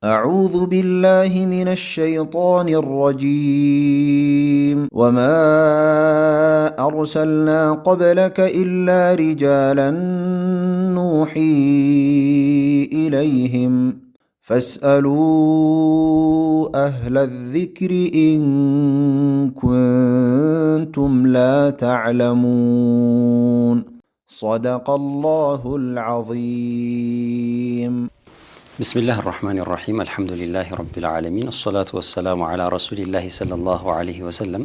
أعوذ بالله من الشيطان الرجيم وما أرسلنا قبلك إلا رجالا نوحي إليهم فاسألوا أهل الذكر إن كنتم لا تعلمون صدق الله العظيم. بسم الله الرحمن الرحيم الحمد لله رب العالمين الصلاة والسلام على رسول الله صلى الله عليه وسلم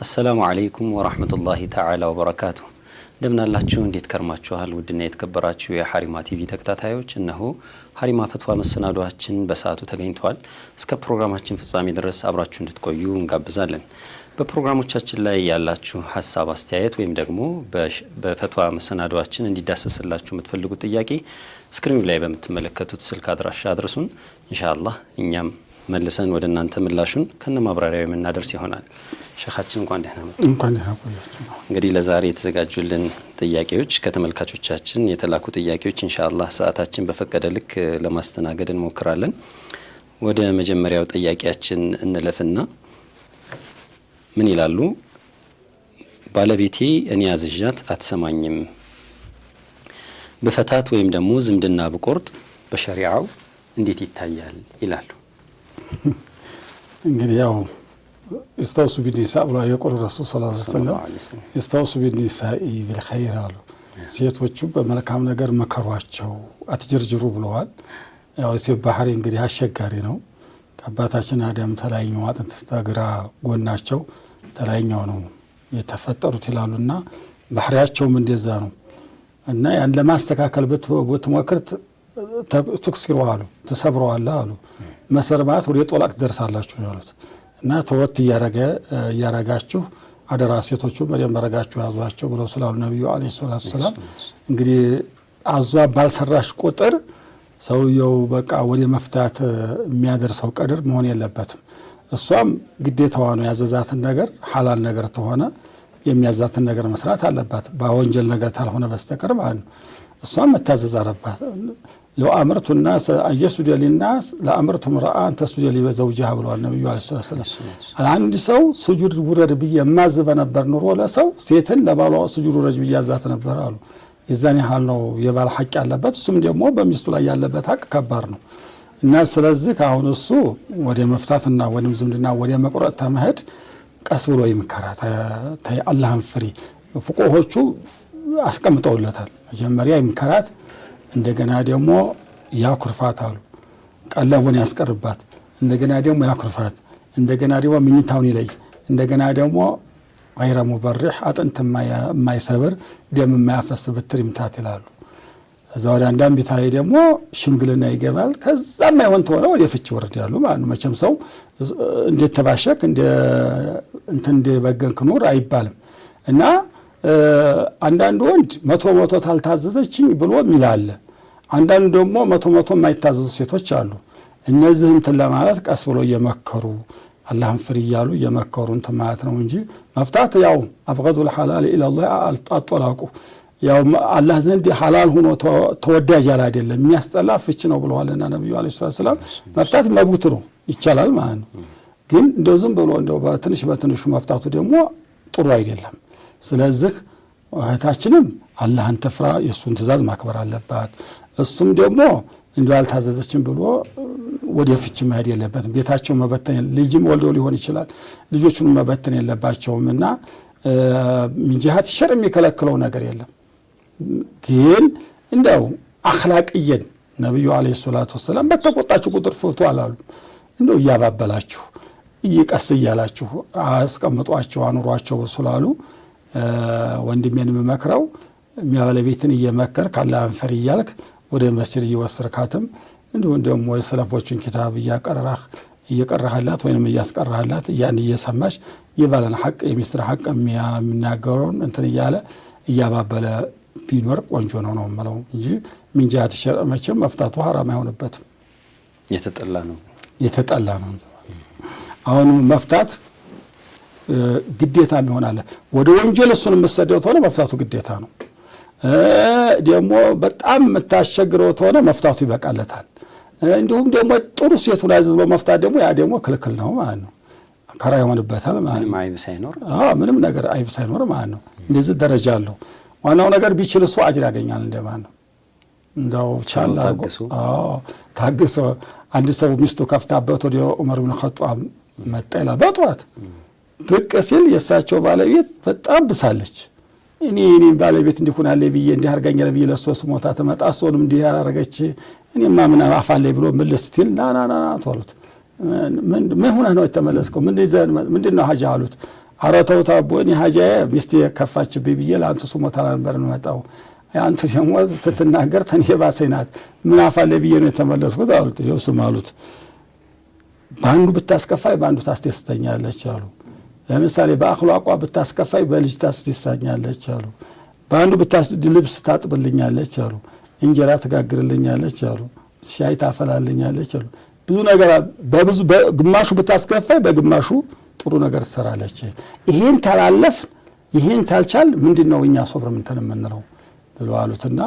السلام عليكم ورحمة الله تعالى وبركاته እንደምን አላችሁ እንዴት ከርማችኋል ውድና የተከበራችሁ የሐሪማ ቲቪ ተከታታዮች እነሆ ሐሪማ ፈትዋ መሰናዷችን በሰዓቱ ተገኝቷል እስከ ፕሮግራማችን ፍጻሜ ድረስ አብራችሁ እንድትቆዩ እንጋብዛለን በፕሮግራሞቻችን ላይ ያላችሁ ሐሳብ አስተያየት ወይም ደግሞ በፈትዋ መሰናዷችን እንዲዳሰስላችሁ የምትፈልጉት ጥያቄ ስክሪኑ ላይ በመተመለከቱት ስልክ አድራሻ አድርሱን ኢንሻአላህ እኛም መልሰን ወደ እናንተ ምላሹን ከነማብራሪያው የምናደርስ ይሆናል ሸኻችን እንኳን ደህና መጡ እንኳን ደህና ቆያችሁ እንግዲህ ለዛሬ የተዘጋጁልን ጥያቄዎች ከተመልካቾቻችን የተላኩ ጥያቄዎች ኢንሻአላህ ሰዓታችን በፈቀደ ልክ ለማስተናገድ እንሞክራለን ወደ መጀመሪያው ጥያቄያችን እንለፍና ምን ይላሉ ባለቤቴ እኔ አዝዣት አትሰማኝም በፈታት ወይም ደግሞ ዝምድና በቁርጥ በሸሪዓው እንዴት ይታያል ይላሉ እንግዲህ ያው استوصوا بالنساء ብሎ የቁል ረሱል ሰለላሁ ዐለይሂ ወሰለም استوصوا بالنساء بالخير አሉ ሴቶቹ በመልካም ነገር መከሯቸው አትጀርጅሩ ብለዋል ያው ሴት ባህሪ እንግዲህ አስቸጋሪ ነው ከአባታችን አዳም ተላይኛው አጥንት ተግራ ጎናቸው ተላይኛው ነው የተፈጠሩት ይላሉና ባህሪያቸውም እንደዛ ነው እና ያን ለማስተካከል ብትሞክር ተክስሩዋሉ ተሰብረዋል አሉ መሰርባት ወደ ጦላቅ ደርሳላችሁ ያሉት እና ተወት ያረጋችሁ አደራ ሴቶቹ በደምረጋችሁ ያዟቸው ብለው ስላሉ ነብዩ አለይሂ ሰላቱ ሰላም እንግዲህ አዟ ባልሰራሽ ቁጥር ሰውየው በቃ ወደ መፍታት የሚያደርሰው ቀድር መሆን የለበትም እሷም ግዴታዋ ነው ያዘዛትን ነገር ሐላል ነገር ተሆነ የሚያዛትን ነገር መስራት አለባት በወንጀል ነገር ታልሆነ በስተቀር ማለት ነው እሷም መታዘዝ አለባት لو أمرت الناس أن يسجدوا للناس لأمرتهم رأى أن تسجد لزوجها ብለዋል ነብዩ አለይሂ ሰላም አንድ ሰው ስጁድ ውረድ በየማዘበ ነበር ኑሮ ለሰው ሴትን ለባሏ ስጁድ ውረድ በያዛት ነበር አሉ የዛኔ ሐል ነው የባል ሐቅ ያለበት እሱም ደግሞ በሚስቱ ላይ ያለበት ሐቅ ከባድ ነው እና ስለዚህ አሁን እሱ ወደ መፍታትና ወደ ዝምድና ወደ መቁረጥ ተመሄድ ቀስ ብሎ ይመከራታ ታይ አላህን ፍሪ ፍቆሆቹ አስቀምጠውለታል መጀመሪያ ይመከራት እንደገና ደግሞ ያኩርፋት አሉ ቀለቡን ያስቀርባት እንደገና ደግሞ ያኩርፋት እንደገና ደግሞ ምኝታውን ይለይ እንደገና ደግሞ غير مبرح አጥንት የማይሰብር ደም የማያፈስ ብትር ይምታት ይላሉ እዛው አንዳንድ ቢታይ ደግሞ ሽምግልና ይገባል ከዛም አይሆን ተወለ ወደ ፍቺ ወርዳሉ ማለት ነው መቼም ሰው እንዴት ተባሸክ እንደ በገንክ ኑር አይባልም እና አንዳንድ ወንድ መቶ ታልታዘዘችኝ ብሎ ሚላለ አንዳንድ ደግሞ መቶ የማይታዘዙ ሴቶች አሉ እነዚህን ለማለት ቀስ ብሎ እየመከሩ አላህን ፍሪ ይያሉ እየመከሩ ማለት ነው እንጂ መፍታት ያው አፍገዱ الحلال الى الله አጥላቁ ያው አላህ ዘንድ ሐላል ሆኖ ተወዳጅ ያለ አይደለም የሚያስጠላ ፍች ነው ብለዋልና ነብዩ አለይሂ ሰላም መፍታት መብት ነው ይቻላል ማለት ነው ግን እንደው ዝም ብሎ እንደው በትንሹ መፍታቱ ደግሞ ጥሩ አይደለም ስለዚህ እህታችንም አላህን ተፍራ የሱን ትእዛዝ ማክበር አለባት እሱም ደግሞ እንደው አልታዘዘችም ብሎ ወደ ፍቺ መሄድ የለበትም ቤታቸው መበተን ልጅም ወልደው ሊሆን ይችላል ልጆቹን መበተን የለባቸውምና ምን ጂሃት ሸርም የሚከለክለው ነገር የለም ግን እንደው አኽላቅየን ነብዩ አለይሂ ሰላቱ ሰላም በተቆጣችሁ ቁጥር ፍቱ አላሉ እንደው ያባበላችሁ ይቀስ ይያላችሁ አስቀምጧቸው አኑሯቸው ስላሉ ወንድሜን መመክረው የሚያባለቤትን እየመከር ካላህን ፈሪ ይያልክ ወደ መስጂድ እየወሰድካትም እንደውም የሰለፎችን ኪታብ እየቀራህላት ወይንም እያስቀራህላት ያን እየሰማሽ የባለን ሐቅ የሚስጥር ሐቅ የሚናገረውን እንትን እያለ እያባበለ ቢኖር ቆንጆ ነው ማለት እንጂ ምን ጃት ሸርመችም መፍታቱ حرام አይሆንበትም የተጠላ ነው አሁን መፍታት ግዴታ ይሆናል ወደ ወንጀል እሱን መስደው ተሆነ መፍታቱ ግዴታ ነው ደግሞ በጣም መታሸግረው ተሆነ መፍታቱ ይበቃለታል እንዲሁም ደግሞ ጥሩ ሴቱን አዝሎ መፍታት ደግሞ ያ ደግሞ ክልክል ነው ማለት ነው። ከራ ይሆንበታል ማለት ነው። ምንም ነገር አይብ ሳይኖር ማለት ነው። እንደዚህ ደረጃ አለው። ዋናው ነገር ቢችል እሱ አጅር ያገኛል እንደማን ነው። እንደው ቻላ ታግሶ አንድ ሰው ሚስቱ ከፍታበት ወደ ዑመር ኢብኑ ኸጧብ መጣ ይላል። በጧት ብቅ ሲል የእሳቸው ባለቤት በጣም ብሳለች። እኔ ባለቤት እንዲሆናለ ብዬ እንዲህ አርጋኛለ ብዬ ለሶስ ሞታ ተመጣ ሶንም እንዲህ ያረጋች እኔማ ምን አፋለኝ ብሎ መልስ ሲል ና ተሉት። ምን ሆነ ነው የተመለስከው? ምንድነው ሀጃ አሉት። አረተው ታቦኒ ሀጃ ሚስቴ ከፋችብኝ ብዬ ለአንተ ሱሞታ ነበር መጣው አንተ ደግሞ ተተናገር ተኔ ባሰይናት ምን አፋለኝ ብዬ ነው የተመለስኩት አሉት። ይኸው ስም አሉት። ባንዱ ብታስከፋይ ባንዱ ታስደስተኛለች አሉ። ለምሳሌ በአኽላቋ ብታስከፋይ በልጅ ታስደስተኛለች አሉ። ባንዱ ልብስ ታጥብልኛለች አሉ። እንጀራ ትጋግርልኛለች አሉ። ሻይ ታፈላልኛለች አሉ። ብዙ ነገር በብዙ በግማሹ ብታስከፋይ በግማሹ ጥሩ ነገር ትሰራለች። ይሄን ታላለፍ ይሄን ታልቻል ምንድነው እኛ ሶብር ምን ተነመነው ብለው አሉትና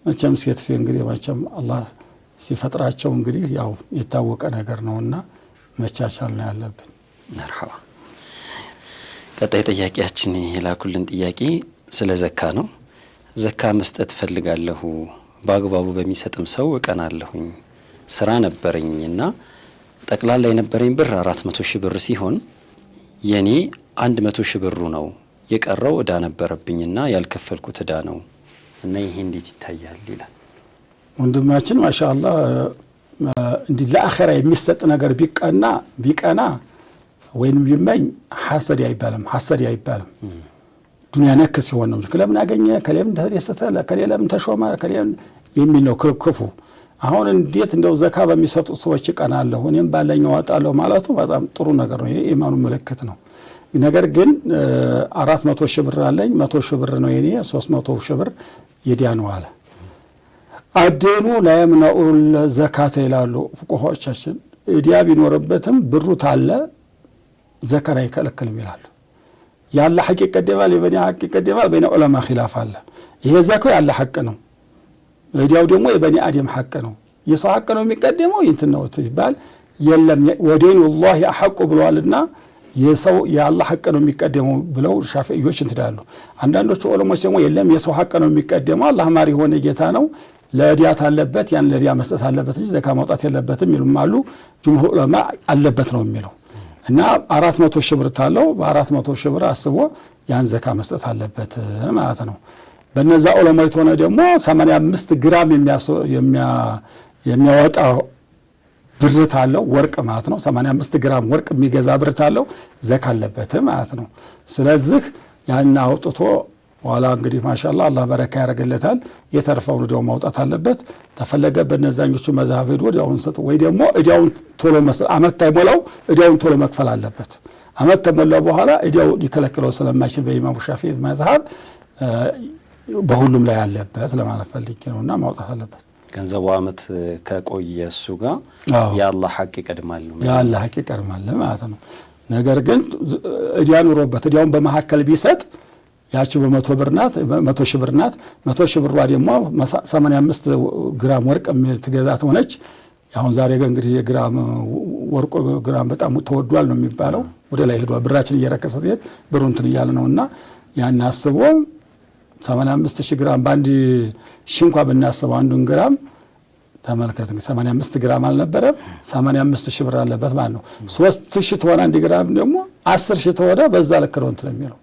መቼም ሴት እንግዲህ መቼም አላህ ሲፈጥራቸው እንግዲህ ያው የታወቀ ነገር ነውና መቻቻል ነው ያለብን። መርሐባ። ቀጣይ ጥያቄያችን የላኩልን ጥያቄ ስለ ዘካ ነው። ዘካ መስጠት ፈልጋለሁ፣ በአግባቡ በሚሰጥም ሰው እቀናለሁኝ። ስራ ነበረኝና ጠቅላላ የነበረኝ ብር 400 ሺህ ብር ሲሆን የኔ 100 ሺህ ብሩ ነው፣ የቀረው እዳ ነበረብኝና ያልከፈልኩት እዳ ነው እና ይሄ እንዴት ይታያል ይላል። ወንድማችን ማሻአላህ እንዲህ ለአኺራ የሚሰጥ ነገር ቢቀና ወይንም ቢመኝ ሐሰድ አይባልም። ዱንያ ነክ ሲሆን ነው። ከለምን አገኘ ከለምን ተደሰተ ለከለምን ተሾመ ከለምን የሚል ነው ክፉ። አሁን እንዴት እንደው ዘካ በሚሰጡ ሰዎች ይቀናለሁ እኔም ባለኝ አወጣለሁ ማለቱ በጣም ጥሩ ነገር ነው። ይሄ ኢማኑ ምልክት ነው። ነገር ግን 400 ሺህ ብር አለኝ 100 ሺህ ብር ነው የኔ 300 ሺህ ብር የዲያ ነው አለ። አደኑ ለየምነኡ ዘካተ ይላሉ ፍቁሆቻችን። ዲያ ቢኖርበትም ብሩ ታለ ዘካን አይከለክልም ይላሉ። ያለ ሐቅ ይቀደማል የበኒ ሐቅ ይቀደማል በእነ ዑለማ ኺላፍ አለ። ይሄ ዘካው ያለ ሐቅ ነው፣ ዲያው ደግሞ የበኒ አደም ሐቅ ነው። የሰው ሐቅ ነው የሚቀደመው እንትን ነው ትባል የለም ወደን والله አሐቁ ብለዋልና የሰው የአላህ ሐቅ ነው የሚቀደመው ብለው ሻፊዒዎች እንትዳሉ። አንዳንዶቹ ዑለሞች ደግሞ የለም የሰው ሐቅ ነው የሚቀደመው አላህ ማሪ ሆነ ጌታ ነው ለዲያት አለበት ያን ለዲያ መስጠት አለበት እንጂ ዘካ ማውጣት የለበትም ይሉም አሉ። ጅምሁር ዑለማ አለበት ነው የሚለው እና 400 ሺህ ብር ታለው በ400 ሺህ ብር አስቦ ያን ዘካ መስጠት አለበት ማለት ነው። በነዛ ዑለማዎች ሆነ ደግሞ 85 ግራም የሚያወጣ ብር ታለው ወርቅ ማለት ነው። 85 ግራም ወርቅ የሚገዛ ብር ታለው ዘካ አለበት ማለት ነው። ስለዚህ ያን አውጥቶ ዋላ እንግዲህ ማሻአላህ አላህ በረካ ያደርግለታል። የተረፈውን ደግሞ ማውጣት አለበት። ተፈለገ በነዛኞቹ መዛሀብ ሄዶ ወዲያውን ሰጥ ወይ ደግሞ እዲያውን ቶሎ መስጠት አመት ታይሞላው እዲያውን ቶሎ መክፈል አለበት። አመት ተሞላው በኋላ እዲያው ሊከለክለው ስለማይችል በኢማሙ ሻፊዒ መዝሀብ በሁሉም ላይ ያለበት ለማለት ፈልጌ ነውና ማውጣት አለበት። ገንዘቡ አመት ከቆየ እሱ ጋር የአላህ ሐቅ ይቀድማል ነው የአላህ ሐቅ ይቀድማል ማለት ነው። ነገር ግን እዲያ ኑሮበት እዲያውን በመሐከል ቢሰጥ ያቺ በ100 ብር ናት 100 ሺህ ብር ናት 100 ሺህ ብር ደግሞ 85 ግራም ወርቅ የምትገዛት ሆነች። አሁን ዛሬ እንግዲህ የግራም ወርቁ ግራም በጣም ተወዷል ነው የሚባለው። ወደ ላይ ሄዷል። ብራችን እየረከሰ ሲሄድ ብሩ እንትን እያለ ነውና ያን አስቦ 85000 ግራም ባንዲ ሽንኳ ብናስበው አንዱን ግራም ተመልከት 85 ግራም አልነበረም 85000 ብር አለበት ማለት ነው። 3000 ተሆነ አንድ ግራም ደግሞ 10000 ተሆነ በዛ ልክ ነው እንትን የሚለው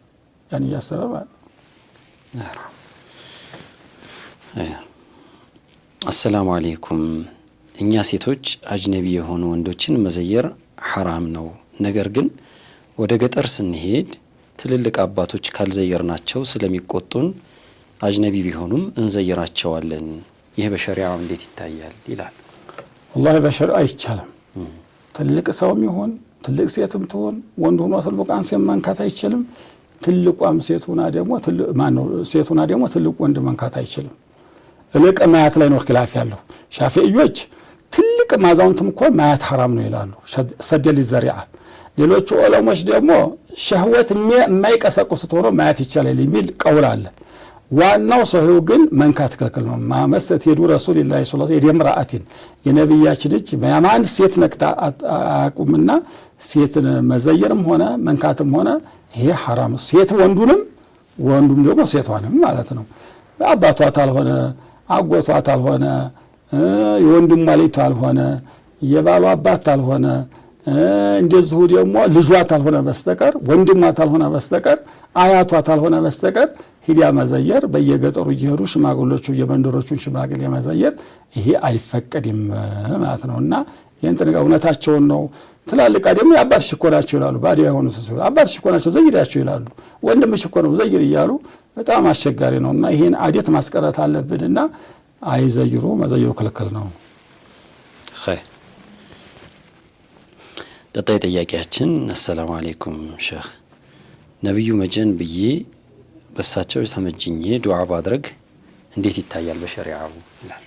ያን ያሰበ ማለት ነው። አሰላሙ አለይኩም። እኛ ሴቶች አጅነቢ የሆኑ ወንዶችን መዘየር ሐራም ነው። ነገር ግን ወደ ገጠር ስንሄድ ትልልቅ አባቶች ካልዘየርናቸው ስለሚቆጡን አጅነቢ ቢሆኑም እንዘየራቸዋለን። ይህ በሸሪዓው እንዴት ይታያል ይላል። والله በሸሪዓው አይቻልም። ትልቅ ሰውም ይሁን ትልቅ ሴትም ትሆን ወንድ ሆኖ ትልቋን ሴት መንካት አይችልም። ትልቋም ሴቱና ደግሞ ሴቱና ደግሞ ትልቅ ወንድ መንካት አይችልም። እልቅ ማያት ላይ ነው ኺላፍ ያለው። ሻፊዒዎች ትልቅ ማዛውንትም እኮ ማያት ሐራም ነው ይላሉ። ሰደል ዘሪዓ ሌሎቹ ዑለሞች ደግሞ ሸህወት የማይቀሰቅሱት ሆኖ ማያት ይቻላል የሚል ቀውል አለ። ዋናው ሰው ግን መንካት ክልክል ነው። ማመሰት የዱ ረሱልላህ ሰለላሁ ዐለይሂ ወሰለም የምራአቲን የነብያችን እጅ በያማን ሴት ነክታ አቁምና ሴትን መዘየርም ሆነ መንካትም ሆነ ይሄ ሐራም። ሴት ወንዱንም ወንዱም ደግሞ ሴቷንም ማለት ነው። አባቷ ታልሆነ አጎቷ ታልሆነ የወንድሟ ልጅ ታልሆነ የባሏ አባት ታልሆነ እንደዚሁ ደግሞ ልጇ ታልሆነ በስተቀር ወንድሟ ታልሆነ በስተቀር አያቷ ታልሆነ በስተቀር ሂዲያ መዘየር በየገጠሩ እየሄዱ ሽማግሌዎቹ የመንደሮቹን ሽማግሌ መዘየር ይሄ አይፈቀድም ማለት ነውና ይሄን ጥንቃቄ እውነታቸውን ነው። ትላልቅ ደግሞ የአባት ሽኮ ናቸው ይላሉ። ባዲያ የሆኑ ሰው አባት ሽኮ ናቸው ዘይዳቸው ይላሉ። ወንድም ሽኮ ነው ዘይር እያሉ በጣም አስቸጋሪ ነውና ይሄን አዴት ማስቀረት አለብንና አይዘይሩ መዘየሩ ክልክል ነው። ኸይር ቀጣይ ጥያቄያችን አሰላሙ አለይኩም ሼህ ነብዩ መጀን ብዬ በሳቸው ተመጅኜ ዱዓ ባድረግ እንዴት ይታያል በሸሪዓው ይላሉ።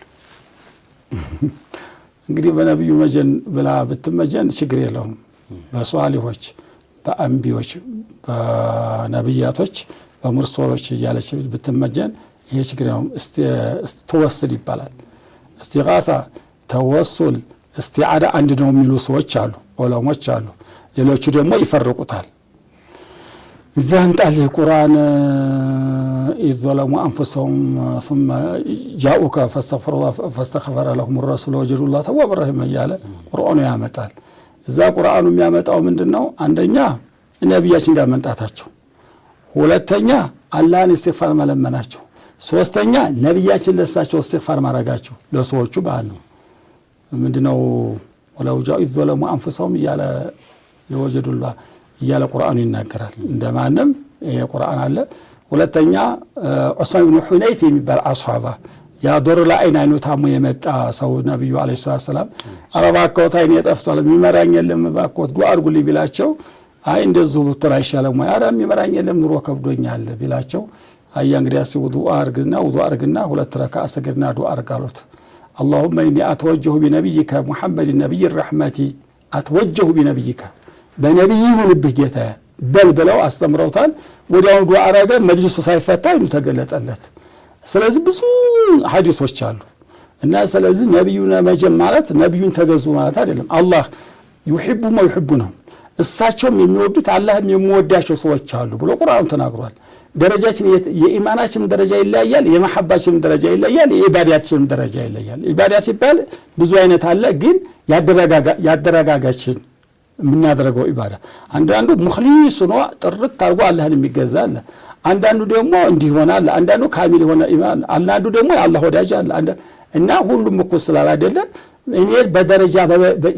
እንግዲህ በነብዩ መጀን ብላ ብትመጀን ችግር የለውም። በሷሊሆች በአንቢዮች በነብያቶች በሙርሰሎች እያለች ብትመጀን ይሄ ችግር ነው። ተወስል ይባላል። እስቲጋሳ ተወሱል እስቲዓዳ አንድ ነው የሚሉ ሰዎች አሉ፣ ዑለሞች አሉ። ሌሎቹ ደግሞ ይፈርቁታል። እዛን ጣል ቁርአን ይዘለሙ አንፈሰሁም ثم جاءوك فاستغفر لهم الرسول وجدوا الله توابا رحيما እያለ ቁርአኑ ያመጣል። እዛ ቁርአኑ የሚያመጣው ምንድነው? አንደኛ ነብያችን ጋር መምጣታቸው፣ ሁለተኛ አላህን ኢስቲግፋር መለመናቸው፣ ሶስተኛ ነብያችን ለሳቸው ኢስቲግፋር ማድረጋቸው ለሰዎቹ ባል ነው። ምንድነው? ወላው ጃኡ ይዘለሙ አንፈሰሁም እያለ ለወጀዱላ እያለ ቁርአኑ ይናገራል። እንደማንም ይሄ ቁርአን አለ። ሁለተኛ ዑስማን ኢብኑ ሁነይፍ የሚባል አስሃባ ያ ዶር ለአይን አይኑ ታሞ የመጣ ሰው ነብዩ አለይሂ ሰላም አረባከውት አይኔ ጠፍቷል የሚመራኝ የለም ባኮት ዱዓ አድርጉልኝ ቢላቸው አይ እንደዚሁ ብትል አይሻለም ወይ? አረ የሚመራኝ የለም ኑሮ ከብዶኛል ቢላቸው አያ እንግዲህ አስቡ ዱዓ አርግና ሁለት ረካዓ ሰግድና ዱዓ አርጋሉት። اللهم إني أتوجه بنبيك محمد النبي الرحمة أتوجه بنبيك بنبيه ونبه جثا بلبلو أستمروتال وديان دعاء راجع مجلس صيفتا إنه تقلت ألت سلازم بسو حديث وشالو الناس سلازم نبينا مجمعات نبيون تجزوا مالات هذا الله يحب ما يحبونهم الساتشم يمودت الله يموداشوا سوى شالو بلو قرآن تناقرال ደረጃችን የኢማናችን ደረጃ ይለያያል፣ የመሐባችን ደረጃ ይለያያል፣ የኢባዳችን ደረጃ ይለያያል። ኢባዳት ሲባል ብዙ አይነት አለ፣ ግን ያደረጋጋችን የምናደርገው ኢባዳ አንዳንዱ ሙኽሊስ ነው ጥርት አድርጎ አላህን የሚገዛ አለ። አንዳንዱ ደግሞ እንዲህ ይሆናል፣ አንዳንዱ ካሚል ሆነ ኢማን፣ አንዳንዱ ደግሞ የአላህ ወዳጅ አለ እና ሁሉም እኮ ስላላደለ እኔ በደረጃ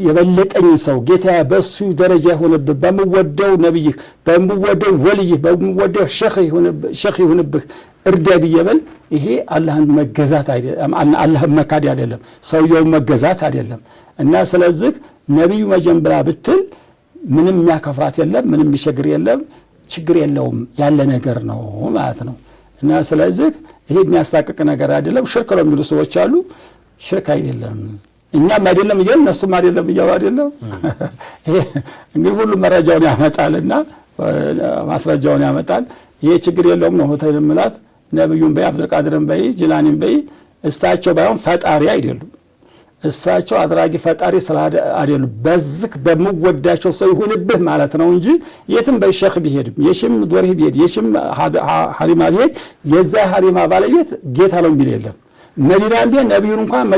የበለጠኝ ሰው ጌታ በሱ ደረጃ የሆነብህ በመወደው ነብይ በመወደው ወልይ በመወደው ሸኽ ይሁንብህ እርዳ ቢየበል ይሄ አላህን መገዛት አይደለም፣ አላህን መካድ አይደለም፣ ሰውየውን መገዛት አይደለም። እና ስለዚህ ነብዩ መጀንብላ ብትል ምንም የሚያከፍራት የለም፣ ምንም የሚሸግር የለም፣ ችግር የለውም ያለ ነገር ነው ማለት ነው። እና ስለዚህ ይሄ የሚያሳቅቅ ነገር አይደለም። ሽርክ ነው የሚሉ ሰዎች አሉ። ሽርክ አይደለም፣ እኛም አይደለም ይገል ነሱም አይደለም ይያው አይደለም። እንግዲህ ሁሉ መረጃውን ያመጣልና ማስረጃውን ያመጣል። ይሄ ችግር የለውም ነው ሆቴል ምላት ነብዩን በይ አብዱል ቃድርን በይ ጅላኒን በይ እሳቸው ባይሆን ፈጣሪ አይደሉም። እሳቸው አድራጊ ፈጣሪ አይደሉም። በዝክ በመወዳቸው ሰው ይሁንብህ ማለት ነው እንጂ የትም በሸኽ ቢሄድም የሽም ዶርህ ቢሄድ የሽም ሐሪማ ቢሄድ የዛ ሐሪማ ባለቤት ጌታ ነው የሚል የለም። መዲና ቢሆን ነብዩን እንኳን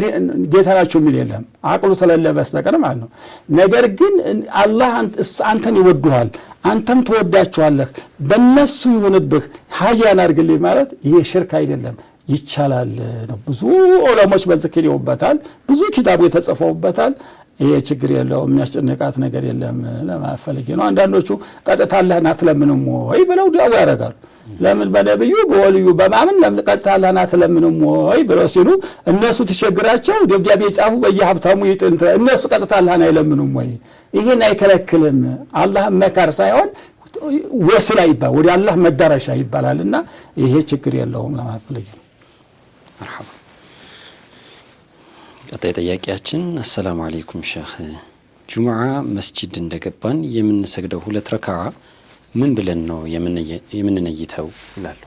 ጌታ ናቸው የሚል የለም፣ አቅሉ ተለለ በስተቀር ማለት ነው። ነገር ግን አላህ አንተን ይወዱሃል፣ አንተም ትወዳቸዋለህ፣ በእነሱ ይሁንብህ ሀጃ ያናርግልኝ ማለት ይሄ ሽርክ አይደለም፣ ይቻላል ነው። ብዙ ዑለሞች በዝክር ይወበታል፣ ብዙ ኪታቡ የተጻፈውበታል። ይሄ ችግር የለውም፣ የሚያስጨንቃት ነገር የለም ለማፈልግ ነው። አንዳንዶቹ ቀጥታ አላህን አትለምንም ወይ ብለው ዱዓ ያደርጋሉ። ለምን በነብዩ በወልዩ በማመን ለምን ቀጥታ አላህን አትለምንም ወይ ብለው ሲሉ እነሱ ተቸግራቸው ደብዳቤ ጻፉ በየሀብታሙ ይጥንተ እነሱ ቀጥታ አላህን አይለምኑም ወይ? ይሄን አይከለክልም። አላህ መካር ሳይሆን ወስላ ይባል ወደ አላህ መዳረሻ ይባላልና ይሄ ችግር የለውም ለማፈልግ ነው። መርሐባ። ቀጣይ ጥያቄያችን አሰላሙ አለይኩም ሼህ ጁሙዓ መስጂድ እንደገባን የምንሰግደው ሁለት ረካዓ ምን ብለን ነው የምንነይተው ይላሉ።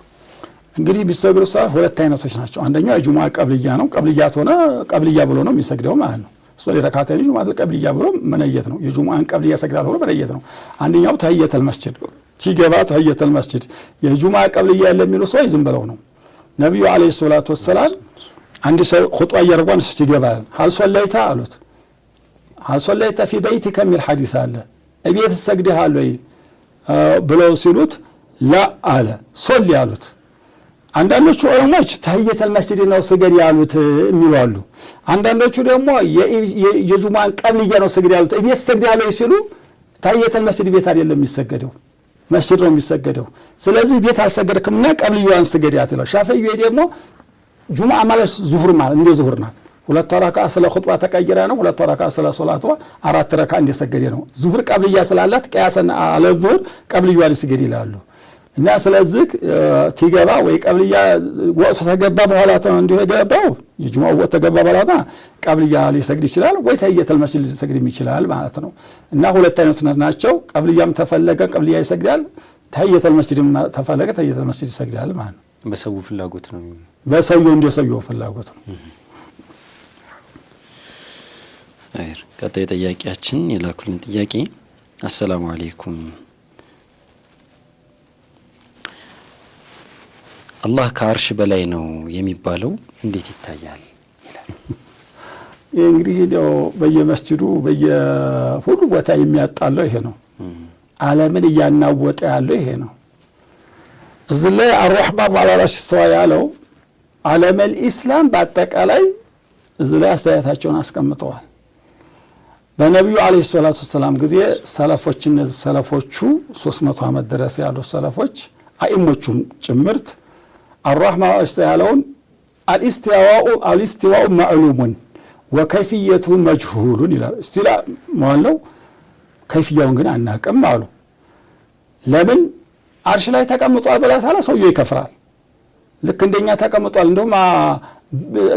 እንግዲህ የሚሰግዱ ሰላት ሁለት አይነቶች ናቸው። አንደኛው የጁሙዓ ቀብልያ ነው። ቀብልያት ሆነ ቀብልያ ብሎ ነው የሚሰግደው ማለት ነው። ሶሊ ረካዓተይን ጁሙዓ ቀብልያ ብሎ መነየት ነው። የጁሙዓን ቀብልያ ሰግዳል ብሎ መነየት ነው። አንደኛው ተህየተል መስጂድ ሲገባ ተህየተል መስጂድ የጁሙዓ ቀብልያ ለሚሉ ሰው ዝም ብለው ነው። ነብዩ አለይሂ ሰላቱ ወሰላም አንድ ሰው ኹጥባ እያደረጉ ሲገባል ሀል ሶለይታ አሉት። ሀል ሶለይታ ፊ በይቲከ ሚል ሐዲስ አለ እቤት ሰግደሃል ወይ ብለው ሲሉት ላ አለ ሶሊ አሉት። አንዳንዶቹ ዑለሞች ተህየተል መስጂድ ነው ስገድ ያሉት የሚሉ አሉ። አንዳንዶቹ ደግሞ የጁሙዓን ቀብልያ ነው ስገድ ያሉት። እቤት ሰግደሃል ወይ ሲሉ ተህየተል መስጂድ ቤት አይደለም የሚሰገደው መስጂድ ነው የሚሰገደው። ስለዚህ ቤት አልሰገድክምና ቀብልያዋን ስገዳት ይላል። ሻፊዒ ደግሞ ጁሙዓ ማለት ዙሁር ማለት እንደ ዙሁር ናት። ሁለት ረካዓ ስለ ኹጥባ ተቀይራ ነው። ሁለት ረካዓ ስለ ሶላቷ አራት ረካዓ እንደሰገደ ነው። ዙሁር ቀብልያ ስላላት ቀያሰና አለ ዙሁር ቀብልያዋን ስገድ ይላሉ። እና ስለዚህ ትገባ ወይ ቀብልያ ወቅቱ ተገባ በኋላ እንዲሁ የገባው የጁሙዓ ወቅት ተገባ በኋላ ቀብልያ ሊሰግድ ይችላል ወይ ተህየተል መስጂድ ሊሰግድ ይችላል ማለት ነው። እና ሁለት አይነት ናቸው። ቀብልያም ተፈለገ ቀብልያ ይሰግዳል፣ ተህየተል መስጂድም ተፈለገ ተህየተል መስጂድ ይሰግዳል ማለት ነው። በሰው ፍላጎት ነው። በሰው እንደሰው ፍላጎት ነው። አይር ቀጣይ ጥያቄያችን የላኩልን ጥያቄ አሰላሙ አለይኩም አላህ ከአርሽ በላይ ነው የሚባለው እንዴት ይታያል ይላል። እንግዲህ ነው በየመስጂዱ በየሁሉ ቦታ የሚያጣለው ይሄ ነው። ዓለምን እያናወጠ ያለው ይሄ ነው። እዚህ ላይ አርረህማን ዐለል ዐርሽ እስተዋ ያለው ዓለመል ኢስላም በአጠቃላይ እዚህ ላይ አስተያየታቸውን አስቀምጠዋል። በነቢዩ አለይሂ ሰላቱ ወሰላም ጊዜ ሰለፎች እነዚህ ሰለፎቹ 300 ዓመት ድረስ ያሉ ሰለፎች አኢሞቹም ጭምርት الرحمن استيالون الاستواء معلوم وكيفيته مجهول الى استيلاء مالو كيفيውን ግን አናቀም አሉ። ለምን አርሽ ላይ ተቀምጧል ብላ ታላ ሰውዬ ይከፍራል። ልክ እንደኛ ተቀምጧል እንደውም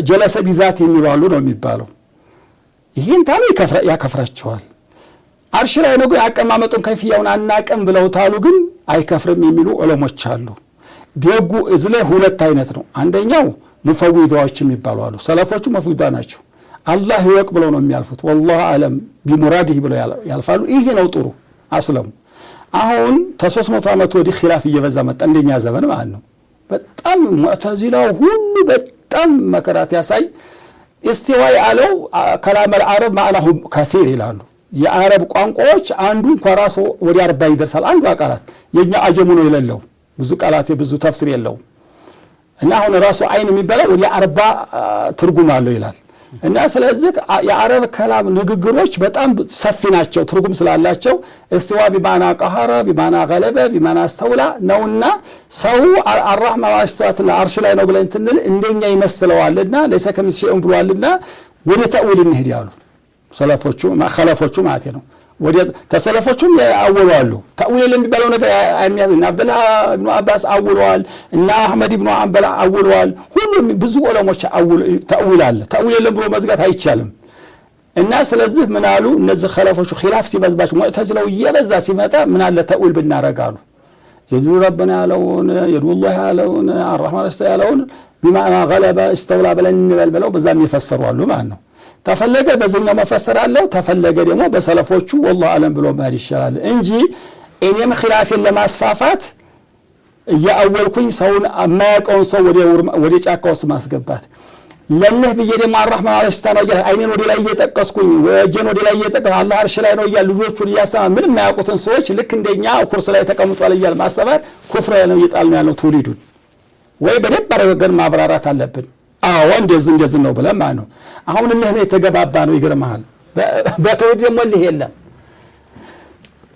ጀለሰ ቢዛት የሚባሉ ነው የሚባለው። ይሄን ታላ ያከፍራቸዋል። አርሽ ላይ ነው ግን አቀማመጡን ከይፍያውን አናቀም ብለው ታሉ ግን አይከፍርም የሚሉ ዑለሞች አሉ። ዲያጉ እዝለ ሁለት አይነት ነው። አንደኛው ሙፈዊዳዎች የሚባሉ አሉ። ሰለፎቹ ሙፈዊዳ ናቸው። አላህ ይወቅ ብለው ነው የሚያልፉት። ወላሁ አለም ቢሙራዲህ ብለው ያልፋሉ። ይሄ ነው ጥሩ አስለም። አሁን ከ300 ዓመት ወዲህ ኺላፍ እየበዛ መጣ እንደኛ ዘመን ማለት ነው። በጣም ሙዕተዚላው ሁሉ በጣም መከራት ያሳይ እስቲዋ ያለው ከላም العرب معناه كثير ይላሉ። የአረብ ቋንቋዎች አንዱ ከራሱ ወደ 40 ይደርሳል። አንዱ ቃላት የኛ አጀሙ ነው ይላለው ብዙ ቃላት ብዙ ተፍሲር የለው እና አሁን ራሱ አይን የሚባለው ወደ 40 ትርጉም አለው ይላል። እና ስለዚህ የአረብ ከላም ንግግሮች በጣም ሰፊ ናቸው ትርጉም ስላላቸው እስቲዋ ቢማና ቀሃራ ቢማና ገለበ ቢማና አስተውላ ነውና ሰው አርረህማን አስተዋትና አርሽ ላይ ነው ብለን እንትን እንደኛ ይመስለዋልና ለይሰ ከሚስሸኡን ብሏልና ወደ ተእዊል እንሄድ ያሉ ሰለፎቹ ማخلፎቹ ማለት ነው። ወደ ተሰለፎቹም ያወዋሉ ተእዊል የሚባለው ነገር አይሚያዝና አብዱላህ ኢብኑ አባስ አወዋል እና አህመድ ኢብኑ አንበላ አወዋል። ሁሉም ብዙ ዑለሞች ተእዊል አለ። ተእዊል የለም ብሎ መዝጋት አይቻልም። እና ስለዚህ ምን አሉ እነዚህ ኸለፎቹ ኺላፍ ሲበዛባቸው ሙዕተዚላው እየበዛ ሲመጣ ምን አለ ተእዊል ብናረጋሉ የዙ ረበና ያለውን የዱላህ ያለውን አርረህማን ያለውን بما غلب استولى ብለን እንበልበለው በዛም ይፈሰራሉ ማለት ነው። ተፈለገ በዘኛው መፈሰር አለው ተፈለገ ደግሞ በሰለፎቹ والله አለም ብሎ ማለት ይችላል እንጂ እኔም ኺላፍን ለማስፋፋት ያአወልኩኝ ሰውን ማያቀውን ሰው ወደ ጫካው ማስገባት ለነህ በየደማ አርረህማን አስተናጀ አይኔን ወደ ላይ እየጠቀስኩኝ ወጀን ወደ ላይ እየጠቀስ አላህ አርሽ ላይ ነው ይላል። ልጆቹን ያስተማ ምንም ማያውቁትን ሰዎች ልክ እንደኛ ኩርስ ላይ ተቀምጧል ይላል ማስተባር ኩፍራ ነው ይጣል ነው ያለው ትውልዱን ወይ በደንብ አረጋገን ማብራራት አለብን። አዎ እንደዚህ ነው ብለን ማለት ነው። አሁን እነህ ነው የተገባባ ነው ይገርማል። በተውሂድ ደግሞ ልህ የለም።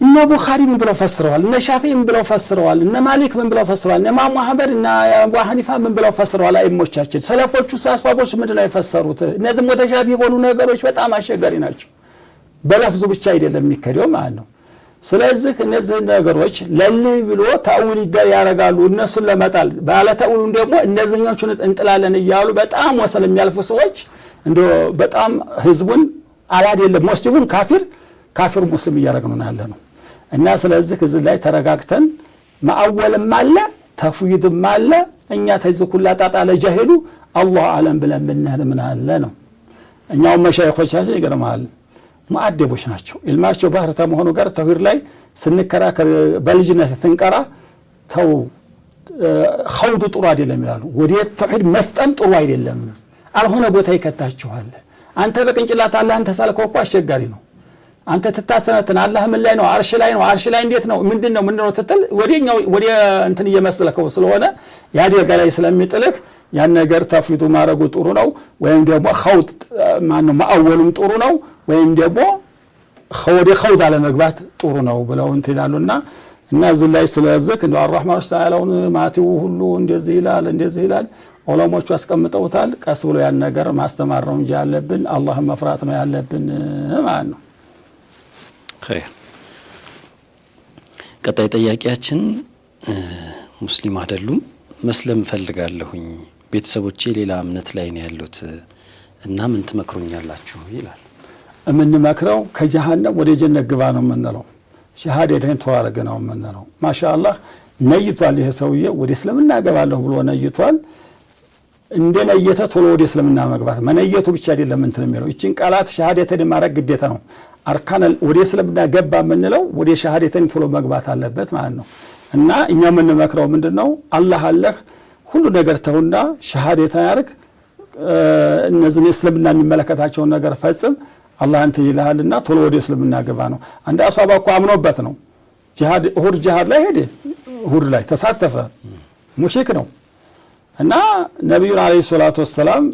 እነ ቡኻሪ ምን ብለው ፈስረዋል፣ እነ ሻፊዒ ምን ብለው ፈስረዋል፣ እነ ማሊክ ምን ብለው ፈስረዋል፣ እነ ኢማም አህመድ እና አቡ ሐኒፋ ምን ብለው ፈስረዋል። አይሞቻችን ሰለፎቹ ሳስዋቦች ምንድነው የፈሰሩት? እነዚህ ሙተሻቢህ የሆኑ ነገሮች በጣም አስቸጋሪ ናቸው። በለፍዙ ብቻ አይደለም የሚከደው ማለት ነው። ስለዚህ እነዚህ ነገሮች ለልህ ብሎ ተእዊል ያደርጋሉ እነሱን ለመጣል ባለ ተእዊል ደግሞ እነዚህኞቹን እንጥላለን እያሉ በጣም ወሰል የሚያልፉ ሰዎች እንደ በጣም ህዝቡን አላደለም ሙስሊሙን ካፊር ሙስሊም እያደረግነው ያለ ነው። እና ስለዚህ እዚህ ላይ ተረጋግተን ማአወልም አለ ተፍዊድም አለ እኛ ተዝኩላ ጣጣ ለጃሂሉ አላህ አለም ብለን ብንሄድ ምን አለ ነው እኛው መሻይኾቻችን ይገርማል ሙአደቦች ናቸው ኢልማቸው ባህር ተመሆኑ ጋር ተፍዊድ ላይ ስንከራከር በልጅነት ስንቀራ ተው ኸውዱ ጥሩ አይደለም ይላሉ ወደ ተውሂድ መስጠም ጥሩ አይደለም አልሆነ ቦታ ይከታችኋል አንተ በቅንጭላት አላህን ተሳልከው እኮ አስቸጋሪ ነው አንተ ተታሰነተን አላህ ምን ላይ ነው አርሽ ላይ እንዴት ነው ምንድነው ተተል ወዲያው ወዲያ እንትን እየመስለከው ስለሆነ ያደጋ ላይ ስለሚጥልህ ያን ነገር ተፍዊዱ ማረጉ ጥሩ ነው ወይም ደግሞ ኸውድ ማነው ማአወሉም ጥሩ ነው ወይም ደግሞ ኸውድ አለ መግባት ጥሩ ነው ብለው እንት ይላሉና እና እዚህ ላይ ስለዚህ እንደው አርህማን ተዓላውን ማቲው ሁሉ እንደዚህ ይላል ዑለሞቹ አስቀምጠውታል ቀስ ብሎ ያን ነገር ማስተማር ነው እንጂ ያለብን አላህን መፍራት ነው ያለብን ማለት ነው ኸይር ቀጣይ ጥያቄያችን ሙስሊም አይደሉም መስለም ፈልጋለሁኝ ቤተሰቦቼ ሌላ እምነት ላይ ነው ያሉት እና ምን ትመክሩኛላችሁ ይላል እምንመክረው ከጀሃነም ወደ ጀነት ግባ ነው የምንለው ሸሃዳተን ተዋረገ ነው የምንለው ማሻአላህ ነይቷል ይሄ ሰውዬ ወደ እስልምና ገባለሁ ብሎ ነይቷል እንደነየተ ቶሎ ወደ እስልምና መግባት መነየቱ ብቻ አይደለም እንትን የሚለው እቺን ቃላት ሸሃዳተን ማረግ ግዴታ ነው አርካን ወደ እስልምና ገባ የምንለው ወደ ሸሃዳተን ቶሎ መግባት አለበት ማለት ነው እና እኛ የምንመክረው ምንድነው አላህ አለህ ሁሉ ነገር ተውና ሸሃዳተን ያርግ እነዚህ እስልምና የሚመለከታቸውን ነገር ፈጽም አላህ አንተ ይልሃልና ቶሎ ወደ እስልምና ገባ ነው አንድ አሷባ እኮ አምኖበት ነው ጂሃድ ጂሃድ ላይ ሄደ እሁድ ላይ ተሳተፈ ሙሽሪክ ነው እና ነብዩ አለይሂ ሰላቱ ወሰለም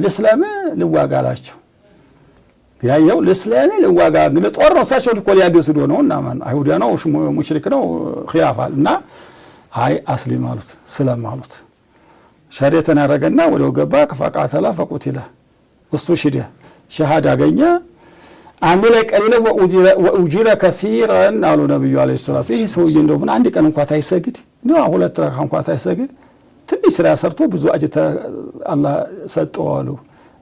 ለእስላም ልዋጋላቸው ያየው ለእስላም ልዋጋ ግን ጦር ነው ሳቸው ልኮ ሊያደስዶ ነውና ማን አይሁዳ ነው ሙሽሪክ ነው ኺላፋል እና አይ አስሊም አሉት ሰላም አሉት ሸሪዓተን ያረጋና ወደው ገባ ከፈቃተላ ፈቁቲላ ውስጡ ሽደ ሸሃዳ አገኘ አመለ ቀሊለ ወኡጅረ ከثيرን አሉ ነብዩ አለይሂ ሰላቱ ይሄ ሰውዬ እንደው ምን አንድ ቀን እንኳን ታይሰግድ ነው ሁለት ረካ እንኳን ታይሰግድ ትንሽ ስራ ሰርቶ ብዙ አጅተ አላህ ሰጠዋሉ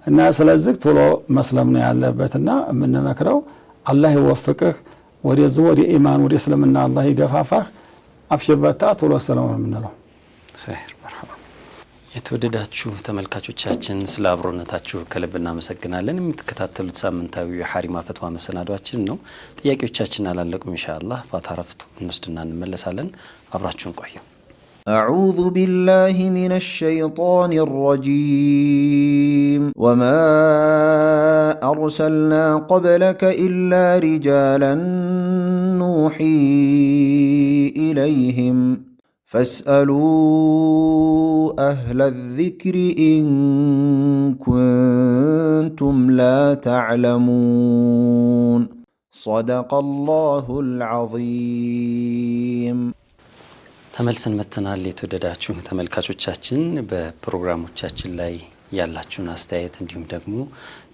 እና ስለዚህ ቶሎ መስለም ነው ያለበትና ምንመክረው አላህ ይወፍቅህ ወደ ኢማን ወደ እስልምና አላህ ይገፋፋህ አፍሽበታ ቶሎ ሰላም ምንለው ኸይር መርሐባ የተወደዳችሁ ተመልካቾቻችን ስለ አብሮነታችሁ ከልብ እናመሰግናለን የምትከታተሉት ሳምንታዊ የሐሪማ ፈትዋ መሰናዷችን ነው ጥያቄዎቻችን አላለቁም ኢንሻአላህ ፋታረፍቱ እንስድና እንመለሳለን አብራችሁን ቆዩ أعوذ بالله من الشيطان الرجيم وما أرسلنا قبلك إلا رجالا نوحي إليهم فاسألوا أهل الذكر إن كنتم لا تعلمون صدق الله العظيم ተመልሰን መተናል የተወደዳችሁ ተመልካቾቻችን በፕሮግራሞቻችን ላይ ያላችሁን አስተያየት እንዲሁም ደግሞ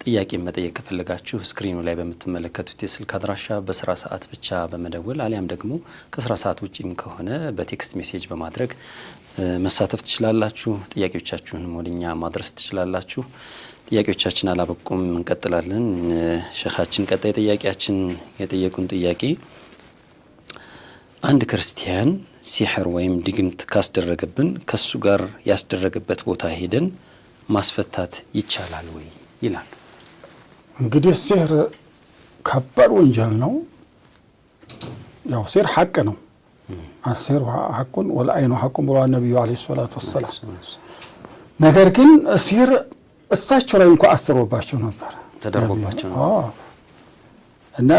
ጥያቄ መጠየቅ ከፈለጋችሁ ስክሪኑ ላይ በመተመለከቱት የስልክ አድራሻ በስራ ሰዓት ብቻ በመደወል አሊያም ደግሞ ከስራ ሰዓት ውጪም ከሆነ በቴክስት ሜሴጅ በማድረግ መሳተፍ ትችላላችሁ ጥያቄዎቻችሁንም ወደኛ ማድረስ ትችላላችሁ ጥያቄዎቻችን አላበቁም እንቀጥላለን ሸኻችን ቀጣይ ጥያቄያችን የጠየቁን ጥያቄ አንድ ክርስቲያን ሲህር ወይም ድግምት ካስደረገብን ከሱ ጋር ያስደረገበት ቦታ ሄደን ማስፈታት ይቻላል ወይ ይላል እንግዲህ ሲህር ከባድ ወንጀል ነው ያው ሲህር ሐቅ ነው አሲር ሐቁን ወልአይኑ ሐቁን ብሎ ነብዩ አለይሂ ሰላቱ ወሰለም ነገር ግን ሲህር እሳቸው ላይ እንኳን አስሮባቸው ነበር ተደርጎባቸው ነው እና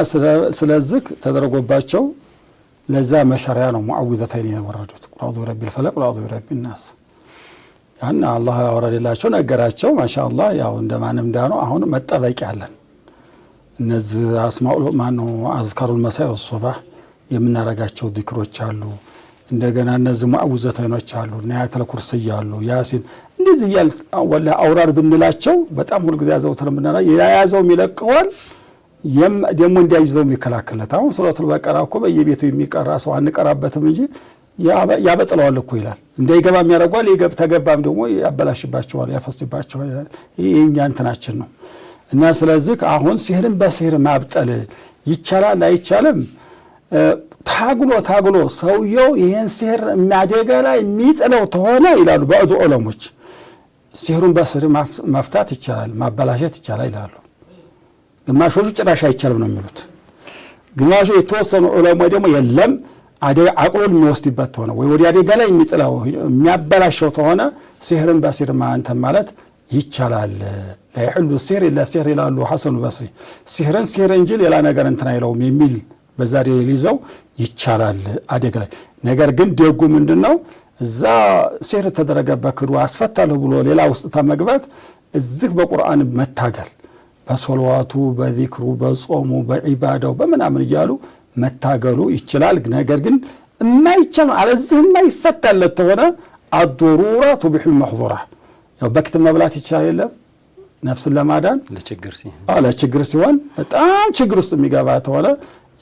ስለዚህ ተደርጎባቸው ለዛ መሸሪያ ነው ሙአዊዘተይን ያወረዱት ቁርአኑ ረቢል ፈለቅ ወቁርአኑ ረቢል ናስ ያን አላህ ያወረደላቸው ነገራቸው ማሻአላህ ያው እንደማንም ዳኑ አሁን መጠበቅ ያለን እነዚህ አስማኡል ማነው አዝካሩል መሳኢ ወሱባህ የምናረጋቸው ዚክሮች አሉ እንደገና እነዚህ ሙአዊዘተይኖች አሉ ነያተል ኩርሲይ አሉ ያሲን እንደዚህ ያል ወላ አውራር ብንላቸው በጣም ሁሉ ጊዜ ያዘውተር ምንና ያያዘው ይለቀዋል ደሞ እንዲያይዘው የሚከላከለት አሁን ሱረቱል በቀራ እኮ በየቤቱ የሚቀራ ሰው አንቀራበትም እንጂ ያበጥለዋል እኮ ይላል እንዳይገባ የሚያረጋው ይገብ ተገባም ደግሞ ያበላሽባቸዋል ያፈስባቸዋል ይሄኛ እንትናችን ነው እና ስለዚህ አሁን ሲህርን በሲህር ማብጠል ይቻላል አይቻልም ታግሎ ሰውየው ይሄን ሲህር የሚያደጋ ላይ የሚጥለው ተሆነ ይላሉ ባዕዱ ዑለሞች ሲህሩን በስር መፍታት ይቻላል ማበላሸት ይቻላል ይላሉ። ግማሾቹ ጭራሽ አይቻልም ነው የሚሉት። ግማሾቹ የተወሰኑ ዑለሞች ደግሞ የለም አቅሉን የሚወስድበት ተሆነ ወይ ወዲ አደጋ ላይ የሚጥለው የሚያበላሸው ተሆነ ሲህርን በሲህር ማንተ ማለት ይቻላል። ላይ ሁሉ ሲህር ኢላ ሲህር ይላሉ ሐሰኑ በስሪ። ሲህርን ሲህር እንጂ ሌላ ነገር እንትን አይለውም የሚል በዛሬ ሊይዘው ይቻላል አደጋ ላይ። ነገር ግን ደጉ ምንድነው እዛ ሲህር ተደረገበት ክዱ አስፈታለሁ ብሎ ሌላ ውስጥ ተመግባት እዚህ በቁርአን መታገል በሶላቱ በዚክሩ በጾሙ በዒባዳው በመናምን ይያሉ መታገሉ ይችላል። ነገር ግን የማይቻል አለዚህ የማይፈታለት ተሆነ አድሩራ ቱቢሑ المحظورة ያው በክት መብላት ይቻላል የለም ነፍስን ለማዳን ለችግር ሲሆን በጣም ችግር ውስጥ የሚገባ ተሆነ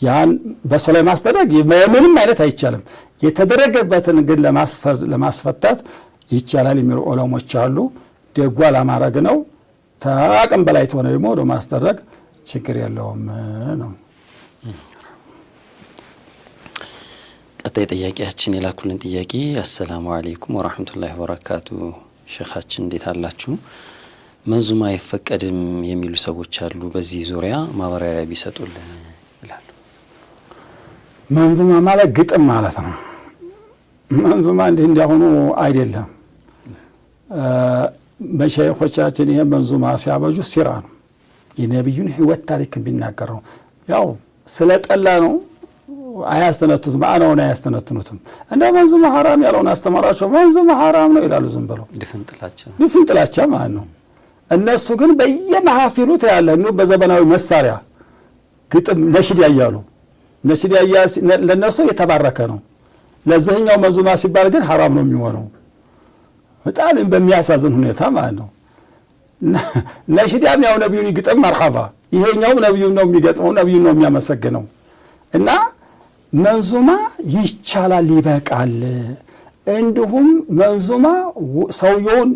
ያን በሶላይ ማስተዳግ ምንም አይነት አይቻልም። የተደረገበትን ግን ለማስፈታት ይቻላል የሚሉ ዑለሞች አሉ። ደጓ ለማድረግ ነው። ታቀም በላይ ተሆነ ደግሞ ወደ ማስተዳግ ችግር የለውም ነው። ቀጣይ ጥያቄያችን የላኩልን ጥያቄ አሰላሙ አለይኩም ወራህመቱላሂ ወበረካቱ ሼኻችን እንዴት አላችሁ? መንዙማ አይፈቀድም የሚሉ ሰዎች አሉ። በዚህ ዙሪያ ማብራሪያ ቢሰጡልን ይላሉ። መንዙማ ማለት ግጥም ማለት ነው። መንዙማ እንዲያሆኑ አይደለም። መሻይኾቻችን ይሄ መንዙማ ሲያበጁ ሲራ ነው። የነብዩን ህይወት ታሪክ ቢናገር ነው። ያው ስለጠላ ነው አያስተነትኑትም። ማዕናውን አያስተነትኑትም። እንደ መንዙማ ሐራም ያለውን አስተማራቸው መንዙማ ሐራም ነው ይላሉ። ዝም ብለው ድፍን ጥላቻ ማለት ነው። እነሱ ግን በየማህፊሉ ያለ ነው በዘመናዊ መሳሪያ ግጥም ነሽድ ያያሉ። ነሽድ ያያ ለነሱ የተባረከ ነው። ለዚህኛው መንዙማ ሲባል ግን ሐራም ነው የሚሆነው። በጣም በሚያሳዝን ሁኔታ ማለት ነው። ነሽዳም ያው ነብዩን ግጥም መርሐባ፣ ይሄኛው ነብዩን ነው የሚገጥመው፣ ነብዩን ነው የሚያመሰግነው። እና መንዙማ ይቻላል ይበቃል። እንዲሁም መንዙማ ሰውየውን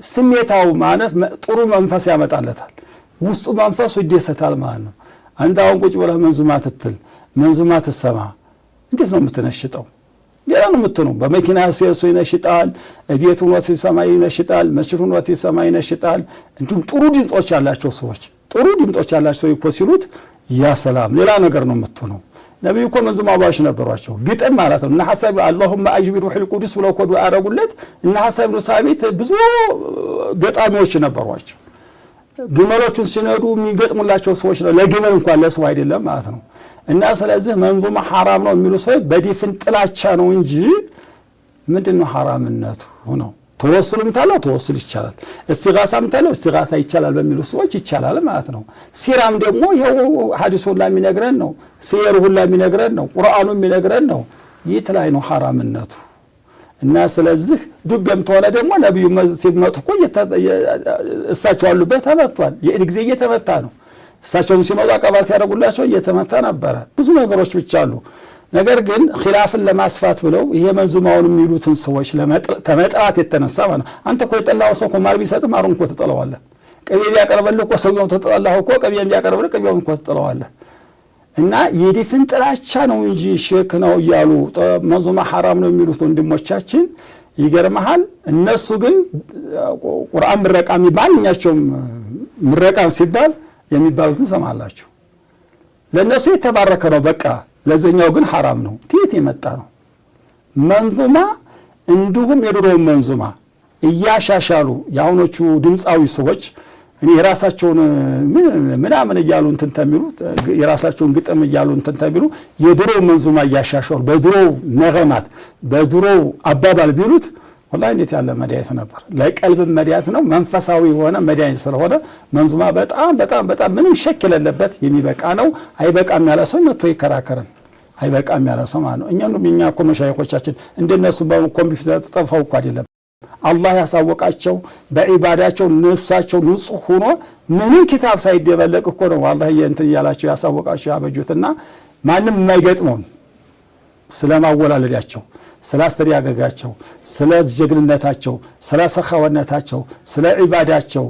ስሜታው ማለት ጥሩ መንፈስ ያመጣለታል። ውስጡ መንፈሱ ይደሰታል ማለት ነው። አንተ አሁን ቁጭ ብለህ መንዙማ ትትል መንዙማ ትሰማ እንዴት ነው የምትነሽጠው? ሌላ ነው የምትነው። በመኪና ሲያሱ ይነሽጣል፣ ቤቱ ኖት ሰማይ ይነሽጣል፣ መስጂዱ ኖት ሰማይ ይነሽጣል። እንዲሁም ጥሩ ድምጾች ያላቸው ሰዎች እኮ ሲሉት ያ ሰላም ሌላ ነገር ነው የምትነው። ነብዩ እኮ መንዙማ ባሽ ነበሯቸው ግጥም ማለት ነው። እና ሐሳብ اللهم اجب روح القدس ብለው ኮዱ አረጉለት እና ሐሳብ ነው ሳቢት ብዙ ገጣሚዎች ነበሯቸው። ግመሎቹን ሲነዱ የሚገጥሙላቸው ሰዎች ነው። ለግመል እንኳን ለሰው አይደለም ማለት ነው። እና ስለዚህ መንዙማ ሐራም ነው የሚሉ ሰው በዲፍን ጥላቻ ነው እንጂ ምንድነው ሐራምነቱ ነው። ተወሱልም ታለው ተወሱል ይቻላል፣ እስቲጋሳም ታለው እስቲጋሳ ይቻላል በሚሉ ሰዎች ይቻላል ማለት ነው። ሲራም ደግሞ ይሄው ሐዲሱ ሁላ የሚነግረን ነው፣ ሲሩ ሁላ የሚነግረን ነው፣ ቁርአኑ የሚነግረን ነው። ይት ላይ ነው ሐራምነቱ። እና ስለዚህ ዱብም ተሆነ ደግሞ ነብዩ ሲመጡ እኮ እሳቸው አሉበት ተመቷል። የእድ ጊዜ እየተመታ ነው። እሳቸው ሲመጡ አቀባል ያደርጉላቸው እየተመታ ነበረ። ብዙ ነገሮች ብቻ አሉ። ነገር ግን ኺላፍን ለማስፋት ብለው ይሄ መንዙማውን የሚሉትን ሰዎች ተመጥራት የተነሳ ማለት አንተ እኮ የጠላው ሰው እኮ ማር ቢሰጥ ማሩን እኮ ተጠለዋለህ። ቅቤ ቢያቀርብልህ እኮ ሰውየውን ተጠላህ እኮ ቅቤን ቢያቀርብልህ ቅቤውን እኮ ተጠለዋለህ። እና የዲፍን ጥላቻ ነው እንጂ ሽርክ ነው እያሉ መንዙማ ሐራም ነው የሚሉት ወንድሞቻችን ይገርምሃል። እነሱ ግን ቁርአን ምረቃሚ ማንኛቸውም ምረቃን ሲባል የሚባሉትን ሰማላችሁ። ለነሱ የተባረከ ነው በቃ፣ ለዘኛው ግን ሐራም ነው። ትየት የመጣ ነው መንዙማ። እንዲሁም የድሮ መንዙማ እያሻሻሉ ያሁኖቹ ድምጻዊ ሰዎች እኔ የራሳቸውን ምናምን እያሉ እንትን ተሚሉ የራሳቸውን ግጥም እያሉ እንትን ተሚሉ የድሮ መንዙማ እያሻሻሉ በድሮ ነገማት በድሮ አባባል ቢሉት ወላሂ እንዴት ያለ መድኃኒት ነበር። ለቀልብ መድኃኒት ነው፣ መንፈሳዊ የሆነ መድኃኒት ስለሆነ መንዙማ በጣም በጣም በጣም ምንም ሸክ የሌለበት የሚበቃ ነው። አይበቃም ያለ ሰው መጥቶ ይከራከረን። አይበቃም ያለ ሰው ማለት ነው። እኛ እኮ መሻይኾቻችን እንደነሱ በኮምፒውተር ጠፋው እኮ አይደለም። አላህ ያሳወቃቸው በዒባዳቸው ነፍሳቸው ንጹህ ሆኖ ምንም ኪታብ ሳይደበለቅ እኮ ነው والله እንትን ያላቸው ያሳወቃቸው ያበጁትና ማንም የማይገጥመው ስለማወላለዳቸው ስለ አስተዳደጋቸው ስለ ጀግንነታቸው ስለ ሰኻወነታቸው ስለ ዒባዳቸው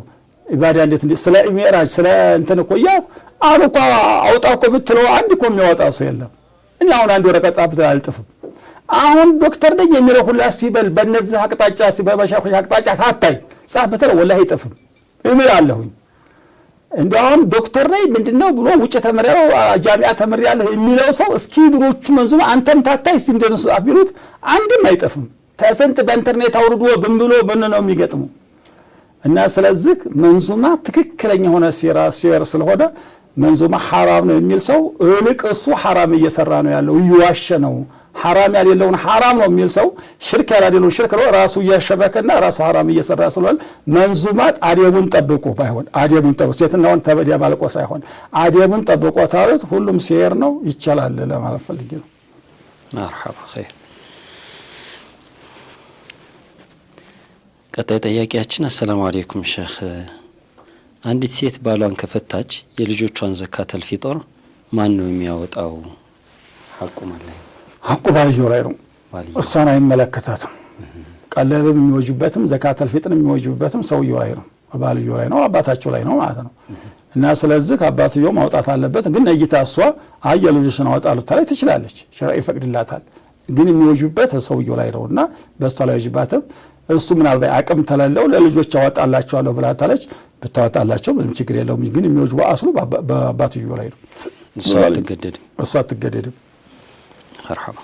ዒባዳ እንዴት ስለ ሚዕራጅ ስለ እንትን እኮ አልኳ አውጣው እኮ ብትለው አንድ እኮ የሚያወጣ ሰው የለም። እኔ አሁን አንድ ወረቀት ጻፍ አልጥፍም። አሁን ዶክተር ነኝ የሚለው ሁላ ሲበል በእነዚህ አቅጣጫ ሲበባሻው አቅጣጫ ታታይ ጻፍ በተለው ወላሂ አይጥፍም እምላለሁኝ። እንደውም ዶክተር ነኝ ምንድነው ብሎ ውጭ ተመረው ጃሚዓ ተመሪያለሁ የሚለው ሰው እስኪ ድሮቹ መንዙማ አንተም ታታይ እስቲ እንደነሱ አቢሉት አንድም አይጥፍም። ተሰንት በኢንተርኔት አውርዶ ብሎ ነው የሚገጥሙ እና ስለዚህ መንዙማ ትክክለኛ ሆነ ሲር ስለሆነ መንዙማ ሐራም ነው የሚል ሰው እልቅ እሱ ሐራም እየሰራ ነው ያለው እየዋሸ ነው። ሐራም ያለውን ሐራም ነው የሚል ሰው ሽርክ ያላደለው ሽርክ ነው ራሱ እያሸረከና ራሱ ሐራም እየሰራ ስለሆነ መንዙማት አደቡን ጠብቁ ባይሆን አደቡን ጠብቁ ሴትናውን ተበዲያ ባልቆ ሳይሆን አደቡን ጠብቆ ታሩት ሁሉም ሲር ነው ይቻላል ለማለት ፈልጌ ነው። መርሐባ ኸይር። ቀጣይ ጥያቄያችን አሰላሙ አለይኩም ሼህ፣ አንዲት ሴት ባሏን ከፈታች የልጆቿን ዘካተል ፊጥር ማን ነው የሚያወጣው? ሐቁ ማለት ነው ሐቁ ባልየው ላይ ነው። እሷን አይመለከታትም። ቀለብም የሚወጅበትም ዘካተል ፊጥር የሚወጅበትም ሰውየው ላይ ነው፣ ባልየው ላይ ነው፣ አባታቸው ላይ ነው ማለት ነው። እና ስለዚህ አባትየው ማውጣት አለበት። ግን ነይታ እሷ ልጅሽን አወጣለሁ ታለች ትችላለች፣ ሸርዕ ይፈቅድላታል። ግን የሚወጅበት ሰውየው ላይ ነውና በሷ ላይ ወጅባትም እሱ ምናልባት አቅም ተለለው ለልጆች አወጣላቸዋለሁ ብላታለች ብታወጣላቸው ምንም ችግር የለውም። ግን የሚወጅው አስሉ በአባትየው ላይ ነው። እሷ አትገደድም። መርሐባ።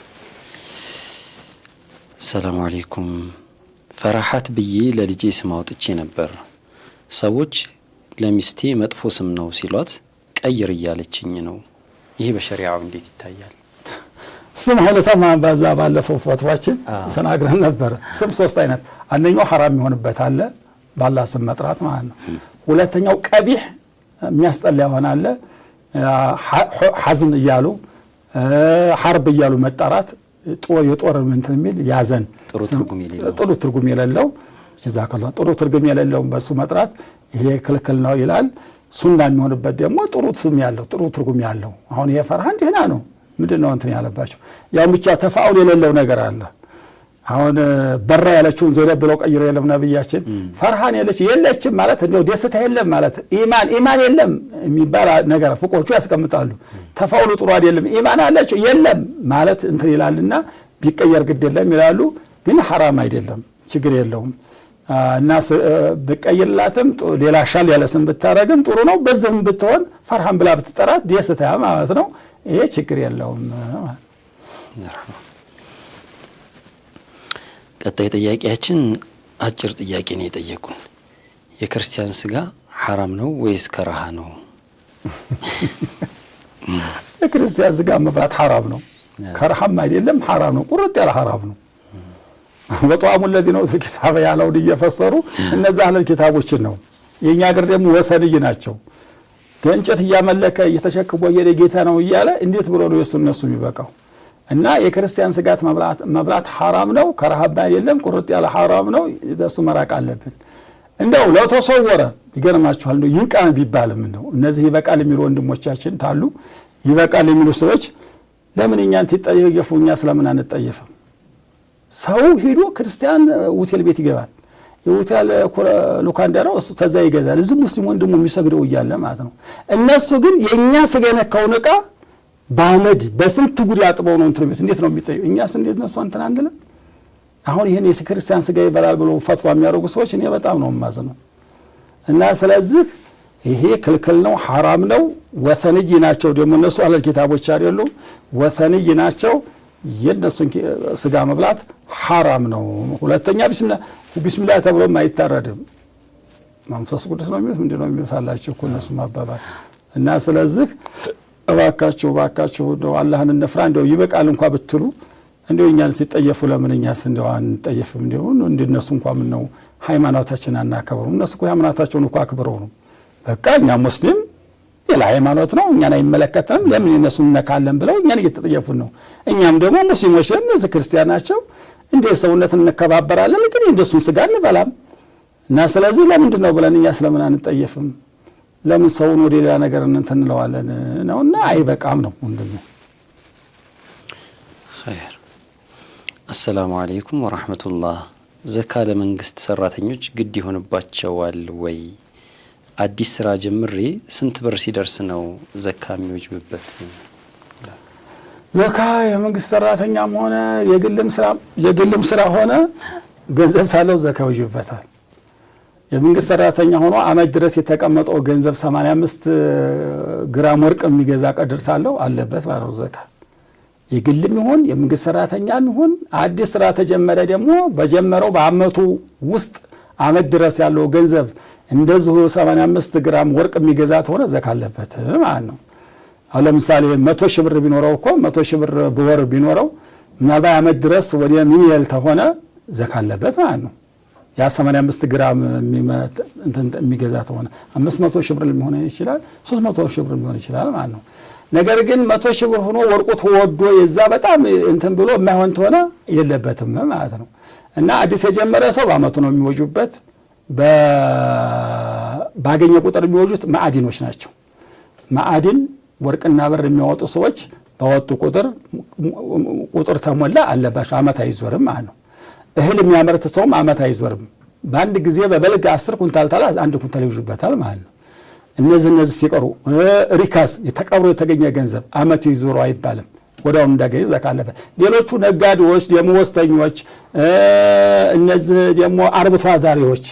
ሰላም አለይኩም ፈራሐት ብዬ ለልጄ ስም አውጥቼ ነበር። ሰዎች ለሚስቴ መጥፎ ስም ነው ሲሏት ቀይር እያለችኝ ነው። ይሄ በሸሪዓው እንዴት ይታያል? ስም ሁለተማ ባዛ ባለፈው ፈትዋችን ተናግረን ነበር። ስም ሶስት አይነት፣ አንደኛው ሐራም ይሆንበት አለ ባላህ ስም መጥራት ማለት ነው። ሁለተኛው ቀቢህ የሚያስጠላ ይሆናል፣ ሐዝን እያሉ ሐርብ እያሉ መጣራት የጦር እንትን የሚል ያዘን ጥሩ ትርጉም የሌለው ጀዛከላህ ጥሩ ትርጉም የሌለው በሱ መጥራት ይሄ ክልክል ነው ይላል። ሱና የሚሆንበት ደግሞ ጥሩ ስም ያለው ጥሩ ትርጉም ያለው። አሁን ይሄ ፈርሃን ደህና ነው ምንድነው እንትን ያለባቸው ያው ብቻ ተፋውል የሌለው ነገር አለ። አሁን በራ ያለችውን ዘለ ብለው ቀይሮ የለም ነብያችን ፈርሃን የለችም ማለት ነው ደስታ የለም ማለት ኢማን የለም የሚባል ነገር ፍቆቹ ያስቀምጣሉ። ተፋውሉ ጥሩ አይደለም ኢማን አለች የለም ማለት እንትን ይላልና ቢቀየር ግድ የለም ይላሉ። ግን ሐራም አይደለም ችግር የለውም። እና በቀይርላትም ሌላ ሻል ያለ ስም ብታረግም ጥሩ ነው። በዚህም ብትሆን ፈርሃን ብላ ብትጠራት ደስታ ማለት ነው። ይሄ ችግር የለውም። ቀጣይ ጥያቄያችን አጭር ጥያቄ ነው የጠየቁን። የክርስቲያን ስጋ ሐራም ነው ወይስ ከራሃ ነው? የክርስቲያን ስጋ መብላት ሐራም ነው፣ ከራሃም አይደለም ሐራም ነው። ቁርጥ ያለ ሐራም ነው። ወጣሙ الذين ነው ኪታብ ያለውን እየፈሰሩ እነዛ አህለል ኪታቦችን ነው። የኛ ሀገር ደግሞ ወሰንይ ናቸው። ከእንጨት እያመለከ እየተሸክቦ የጌታ ነው እያለ እንዴት ብሎ ነው እነሱ የሚበቃው? እና የክርስቲያን ስጋት መብላት ሐራም ነው፣ ከራሃብ አይደለም፣ ቁርጥ ያለ ሐራም ነው። እሱ መራቅ አለብን። እንደው ለተሰወረ ይገርማችኋል ነው ይንቃን ቢባልም ነው እነዚህ ይበቃል የሚሉ ወንድሞቻችን ታሉ ይበቃል የሚሉ ሰዎች ለምን እኛን ትጠየፉኛ ስለምን አንጠየፍም? ሰው ሄዶ ክርስቲያን ሆቴል ቤት ይገባል። የሆቴል ሉካንዳ ነው እሱ ተዛ ይገዛል። እዚህ ሙስሊም ወንድሙ የሚሰግደው ይያለ ማለት ነው። እነሱ ግን የኛ ስጋ የነካውን ዕቃ ባመድ በስንት ጉድ ያጥበው ነው እንትን ቤት እንዴት ነው የሚጠየው? እኛስ እንዴት ነው አንተን አንደለም? አሁን ይሄን የክርስቲያን ስጋ ይበላል ብሎ ፈትዋ የሚያደርጉ ሰዎች እኔ በጣም ነው የማዝነው። እና ስለዚህ ይሄ ክልክል ነው፣ ሐራም ነው። ወሰንይ ናቸው ደግሞ እነሱ አህለል ኪታቦች አይደሉም፣ ወሰንይ ናቸው። የነሱን ስጋ መብላት ሐራም ነው። ሁለተኛ ቢስሚላህ ተብሎ አይታረድም። መንፈስ ቅዱስ ነው የሚሉት ምንድነው የሚሉታላችሁ እኮ እነሱ ማባባል። እና ስለዚህ እባካችሁ እንደው አላህን እንፍራ። እንደው ይበቃል እንኳን ብትሉ እንደው እኛን ሲጠየፉ ለምን እኛስ እንደው አንጠየፍም? እንደው እንደነሱ እንኳን ምን ነው ሃይማኖታችንን አናከብሩ? እነሱ እኮ ሃይማኖታቸውን እንኳን አክብረው ነው በቃ እኛ ሙስሊም ሌላ ሃይማኖት ነው እኛን አይመለከተንም ለምን እነሱን ነካለን ብለው እኛን እየተጠየፉን ነው። እኛም ደግሞ ሙስሊሞች ነን ክርስቲያን ናቸው እንደ ሰውነት እንከባበራለን፣ ግን እንደሱን ስጋ እንበላም። እና ስለዚህ ለምንድን ነው ብለን እኛ ስለምን አንጠየፍም? ለምን ሰውን ወደ ሌላ ነገር እንተንለዋለን ነውና አይበቃም ነው ወንድም። ኸይር። አሰላሙ አለይኩም ወራህመቱላህ። ዘካ ለመንግስት ሰራተኞች ግድ ይሆንባቸዋል ወይ? አዲስ ስራ ጀምሬ ስንት ብር ሲደርስ ነው ዘካ የሚወጅብበት? ዘካ የመንግስት ሰራተኛም ሆነ የግልም ስራ ሆነ ገንዘብ ታለው ዘካ ይወጅበታል። የመንግስት ሰራተኛ ሆኖ አመት ድረስ የተቀመጠው ገንዘብ 85 ግራም ወርቅ የሚገዛ ቀድር ታለው አለበት ማለት ነው ዘካ። የግልም ይሁን የመንግስት ሰራተኛም ይሁን አዲስ ስራ ተጀመረ ደግሞ በጀመረው በአመቱ ውስጥ አመት ድረስ ያለው ገንዘብ እንደዚሁ 85 ግራም ወርቅ የሚገዛ ሆነ ዘካ አለበት ማለት ነው። አሁን ለምሳሌ 100 ሺህ ብር ቢኖረው እኮ 100 ሺህ ብር በወር ቢኖረው ምናልባት አመት ድረስ ወደ ሚሊዮን ተሆነ ዘካ አለበት ማለት ነው። ያ 85 ግራም የሚገዛ ሆነ 500 ሺህ ብር ሊሆን ይችላል፣ 300 ሺህ ብር ሊሆን ይችላል ማለት ነው። ነገር ግን 100 ሺህ ብር ሆኖ ወርቁ ተወዶ የዛ በጣም እንትን ብሎ የማይሆን ተሆነ የለበትም ማለት ነው። እና አዲስ የጀመረ ሰው በአመቱ ነው የሚወጁበት። ባገኘ ቁጥር የሚወጁት ማዕዲኖች ናቸው። ማዕዲን ወርቅና ብር የሚያወጡ ሰዎች ባወጡ ቁጥር ተሞላ አለባቸው። አመት አይዞርም ማለት ነው። እህል የሚያመርት ሰውም አመት አይዞርም። በአንድ ጊዜ በበልግ 10 ኩንታል ታላ 1 ኩንታል ይወጁበታል ማለት ነው። እነዚህ ሲቀሩ ሪካስ የተቀብሮ የተገኘ ገንዘብ አመት ይዞሩ አይባልም። ወዳው እንዳገኝ ዘካ አለበት። ሌሎቹ ነጋዴዎች፣ ደሞዝተኞች፣ እነዚህ ደግሞ አርብቶ አዳሪዎች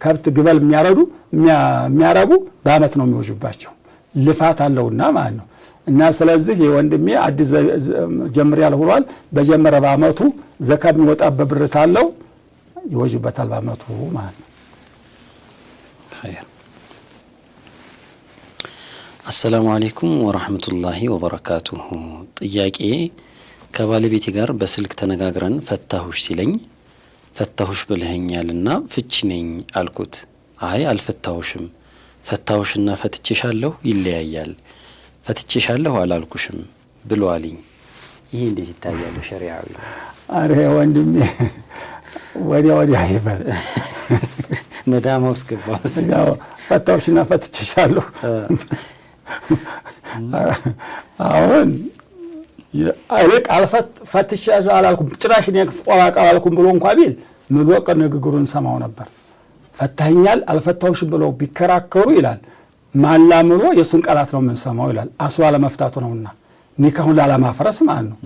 ከብት ግበል የሚያረቡ በአመት ነው የሚወጁባቸው። ልፋት አለውና ማለት ነው። እና ስለዚህ የወንድሜ አዲስ ጀምር ያልሆኗል በጀመረ በአመቱ ዘካ የሚወጣበት ብር ታለው ይወጅበታል በአመቱ ማለት ነው። አሰላሙ አለይኩም ወራህመቱላሂ ወበረካቱሁ። ጥያቄ ከባለቤቴ ጋር በስልክ ተነጋግረን ፈታሁሽ ሲለኝ ፈታሁሽ ብለኸኛልና ፍቺ ነኝ አልኩት። አይ አልፈታሁሽም፣ ፈታሁሽና ፈትቼሻለሁ ይለያያል፣ ፈትቼሻለሁ አላልኩሽም ብሎ አለኝ። ይሄ እንዴት ይታያል ሸሪዓዊ? አረ ወንድሜ ወዲያ ይበል ነዳማው እስከባው ያው ፈታሁሽና ፈትቼሻለሁ አሁን አይለቅ ፈትቼሻለሁ አላልኩም ጭራሽ ነው ቆራቃ አላልኩም ብሎ እንኳን ቢል ምን ወቀ ንግግሩን ሰማው ነበር። ፈታኛል አልፈታሁሽ ብሎ ቢከራከሩ ይላል ማላምሮ የሱን ቃላት ነው የምንሰማው ይላል። አስዋ ለመፍታቱ ነውና ኒካሁን ላለማፍረስ ማለት ነው።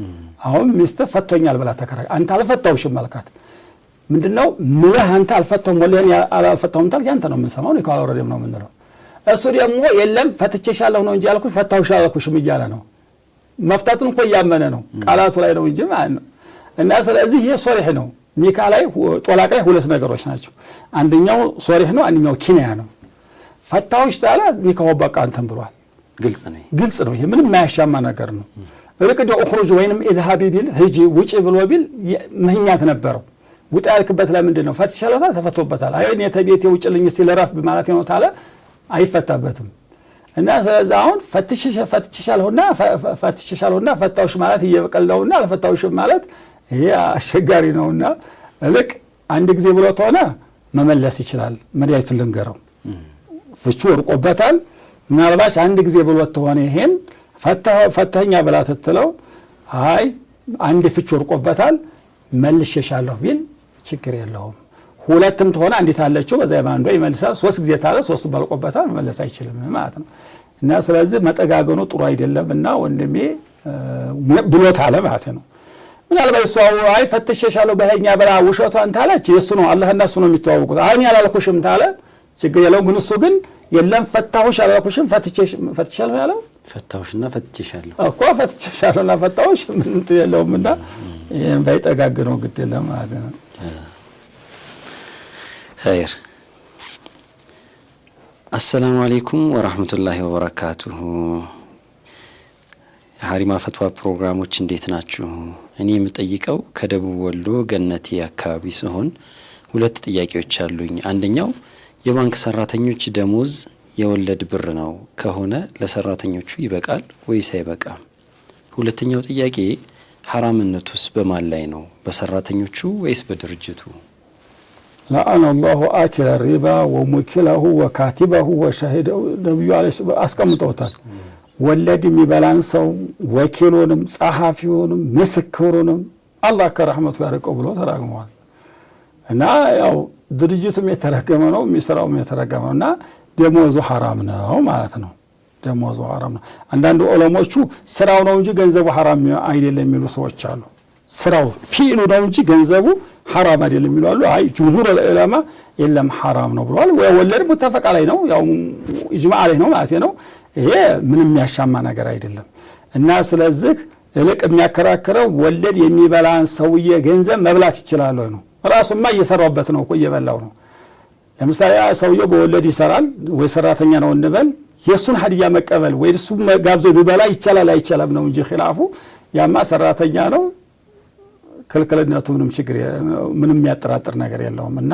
አሁን ሚስት ፈቶኛል ብላ ተከራከረ። አንተ አልፈታሁሽም አልካት። ምንድነው ምለህ አንተ አልፈታሁም ወለኝ አልፈታሁም ታልክ አንተ ነው የምንሰማው። ኒካው አልወረደም ነው የምንለው። እሱ ደግሞ የለም ፈትቼሻለሁ ነው እንጂ አልኩሽ ፈታሁሽ አልኩሽም እያለ ነው። መፍታቱን እኮ ያመነ ነው ቃላቱ ላይ ነው እንጂ ማለት ነው። እና ስለዚህ ይሄ ሶሪህ ነው። ኒካ ላይ ጦላቅ ላይ ሁለት ነገሮች ናቸው። አንደኛው ሶሪህ ነው፣ አንደኛው ኪንያ ነው። ፈታሁሽ ታላ ኒካው በቃ እንትን ብሏል። ግልጽ ነው። ይሄ ምንም የማያሻማ ነገር ነው። ርቅዶ እخرج ወይንም اذهب ቢል ሂጂ ውጪ ብሎ ቢል ምህኛት ነበረው። ውጣ ያልክበት ለምንድን ነው? ፈትሻለሁ ተፈቶበታል። አይ እኔ ተቤቴ ውጭልኝ ሲል ረፍ በማለት ነው ታለ አይፈታበትም። እና ስለዚህ አሁን ፈትሽሻለሁና ፈታሁሽ ማለት እየበቀለውና አልፈታሁሽም ማለት ይሄ አስቸጋሪ ነውና ልክ አንድ ጊዜ ብሎ ተሆነ መመለስ ይችላል። መድያይቱን ልንገረው ፍቹ ወርቆበታል። ምናልባት አንድ ጊዜ ብሎ ተሆነ ይሄን ፈተኛ ብላ ተተለው አይ አንድ ፍቹ ወርቆበታል መልሽሻለሁ ቢል ችግር የለውም። ሁለትም ተሆነ አንዲት አለችው በዛ ባንዶ ይመልሳል። ሶስት ጊዜ ታለ ሶስቱ ባልቆበታል መመለስ አይችልም ማለት ነው። እና ስለዚህ መጠጋገኑ ጥሩ አይደለምና ወንድሜ ብሎት አለ ማለት ነው። ምናልባት እሷ አይ ፈትሽሻለሁ በህኛ ብላ ውሸቷን ታለች የሱ ነው አላህና እሱ ነው የሚተዋወቁት። አይ እኔ አላልኩሽም ታለ ችግር የለውም። ግን እሱ ግን የለም ፈታሁሽ አላልኩሽም ፈትሽሻለሁ ያለው ፈታሁሽና ፈትቼሻለሁ እኮ ፈትቼሻለሁና ፈታሁሽ ምን የለውምና ይሄን ባይጠጋግነው ግድ የለም ማለት ነው። ኸይር አሰላሙ አለይኩም ወራህመቱላሂ ወበረካቱሁ። ሀሪማ ፈትዋ ፕሮግራሞች እንዴት ናችሁ? እኔ የምጠይቀው ከደቡብ ወሎ ገነቲ አካባቢ ሲሆን ሁለት ጥያቄዎች አሉኝ። አንደኛው የባንክ ሰራተኞች ደሞዝ የወለድ ብር ነው ከሆነ ለሰራተኞቹ ይበቃል ወይስ አይበቃም? ሁለተኛው ጥያቄ ሐራምነቱስ በማን ላይ ነው? በሰራተኞቹ ወይስ በድርጅቱ? لعن الله آكل الربا وموكله وكاتبه وشهده ነብዩ አለይሂ አስቀምጠውታል። ወለድ የሚበላን ሰው ወኪሉንም ጸሐፊውንም ምስክሩንም አላህ ከረህመቱ ያርቀው ብሎ ተራግመዋል። እና ያው ድርጅቱም የተረገመ ነው የሚሰራውም የተረገመ ነውና ደሞዙ ሐራም ነው ማለት ነው። ደሞዙ ሐራም ነው። አንዳንድ ዑለሞቹ ስራው ነው እንጂ ገንዘቡ ሐራም አይደለም የሚሉ ሰዎች አሉ። ስራው ፊዕሉ ነው እንጂ ገንዘቡ ሐራም አይደለም የሚሉ አሉ። አይ ጅምሁር ዑለማ የለም ሐራም ነው ብለዋል። ወለድ ሙተፈቅ ላይ ነው ያው ኢጅማዕ ላይ ነው ማለት ነው። ይሄ ምንም የሚያሻማ ነገር አይደለም እና ስለዚህ እልቅ የሚያከራክረው ወለድ የሚበላን ሰውዬ ገንዘብ መብላት ይችላል ነው። ራሱማ እየሰራበት ነው እኮ እየበላው ነው። ለምሳሌ ሰውዬው በወለድ ይሰራል ወይ ሰራተኛ ነው እንበል የሱን ሀዲያ መቀበል ወይ እሱ ጋብዞ ቢበላ ይቻላል አይቻልም ነው እንጂ ኺላፉ ያማ ሰራተኛ ነው ክልክልነቱ ምንም የሚያጠራጥር ነገር የለውም እና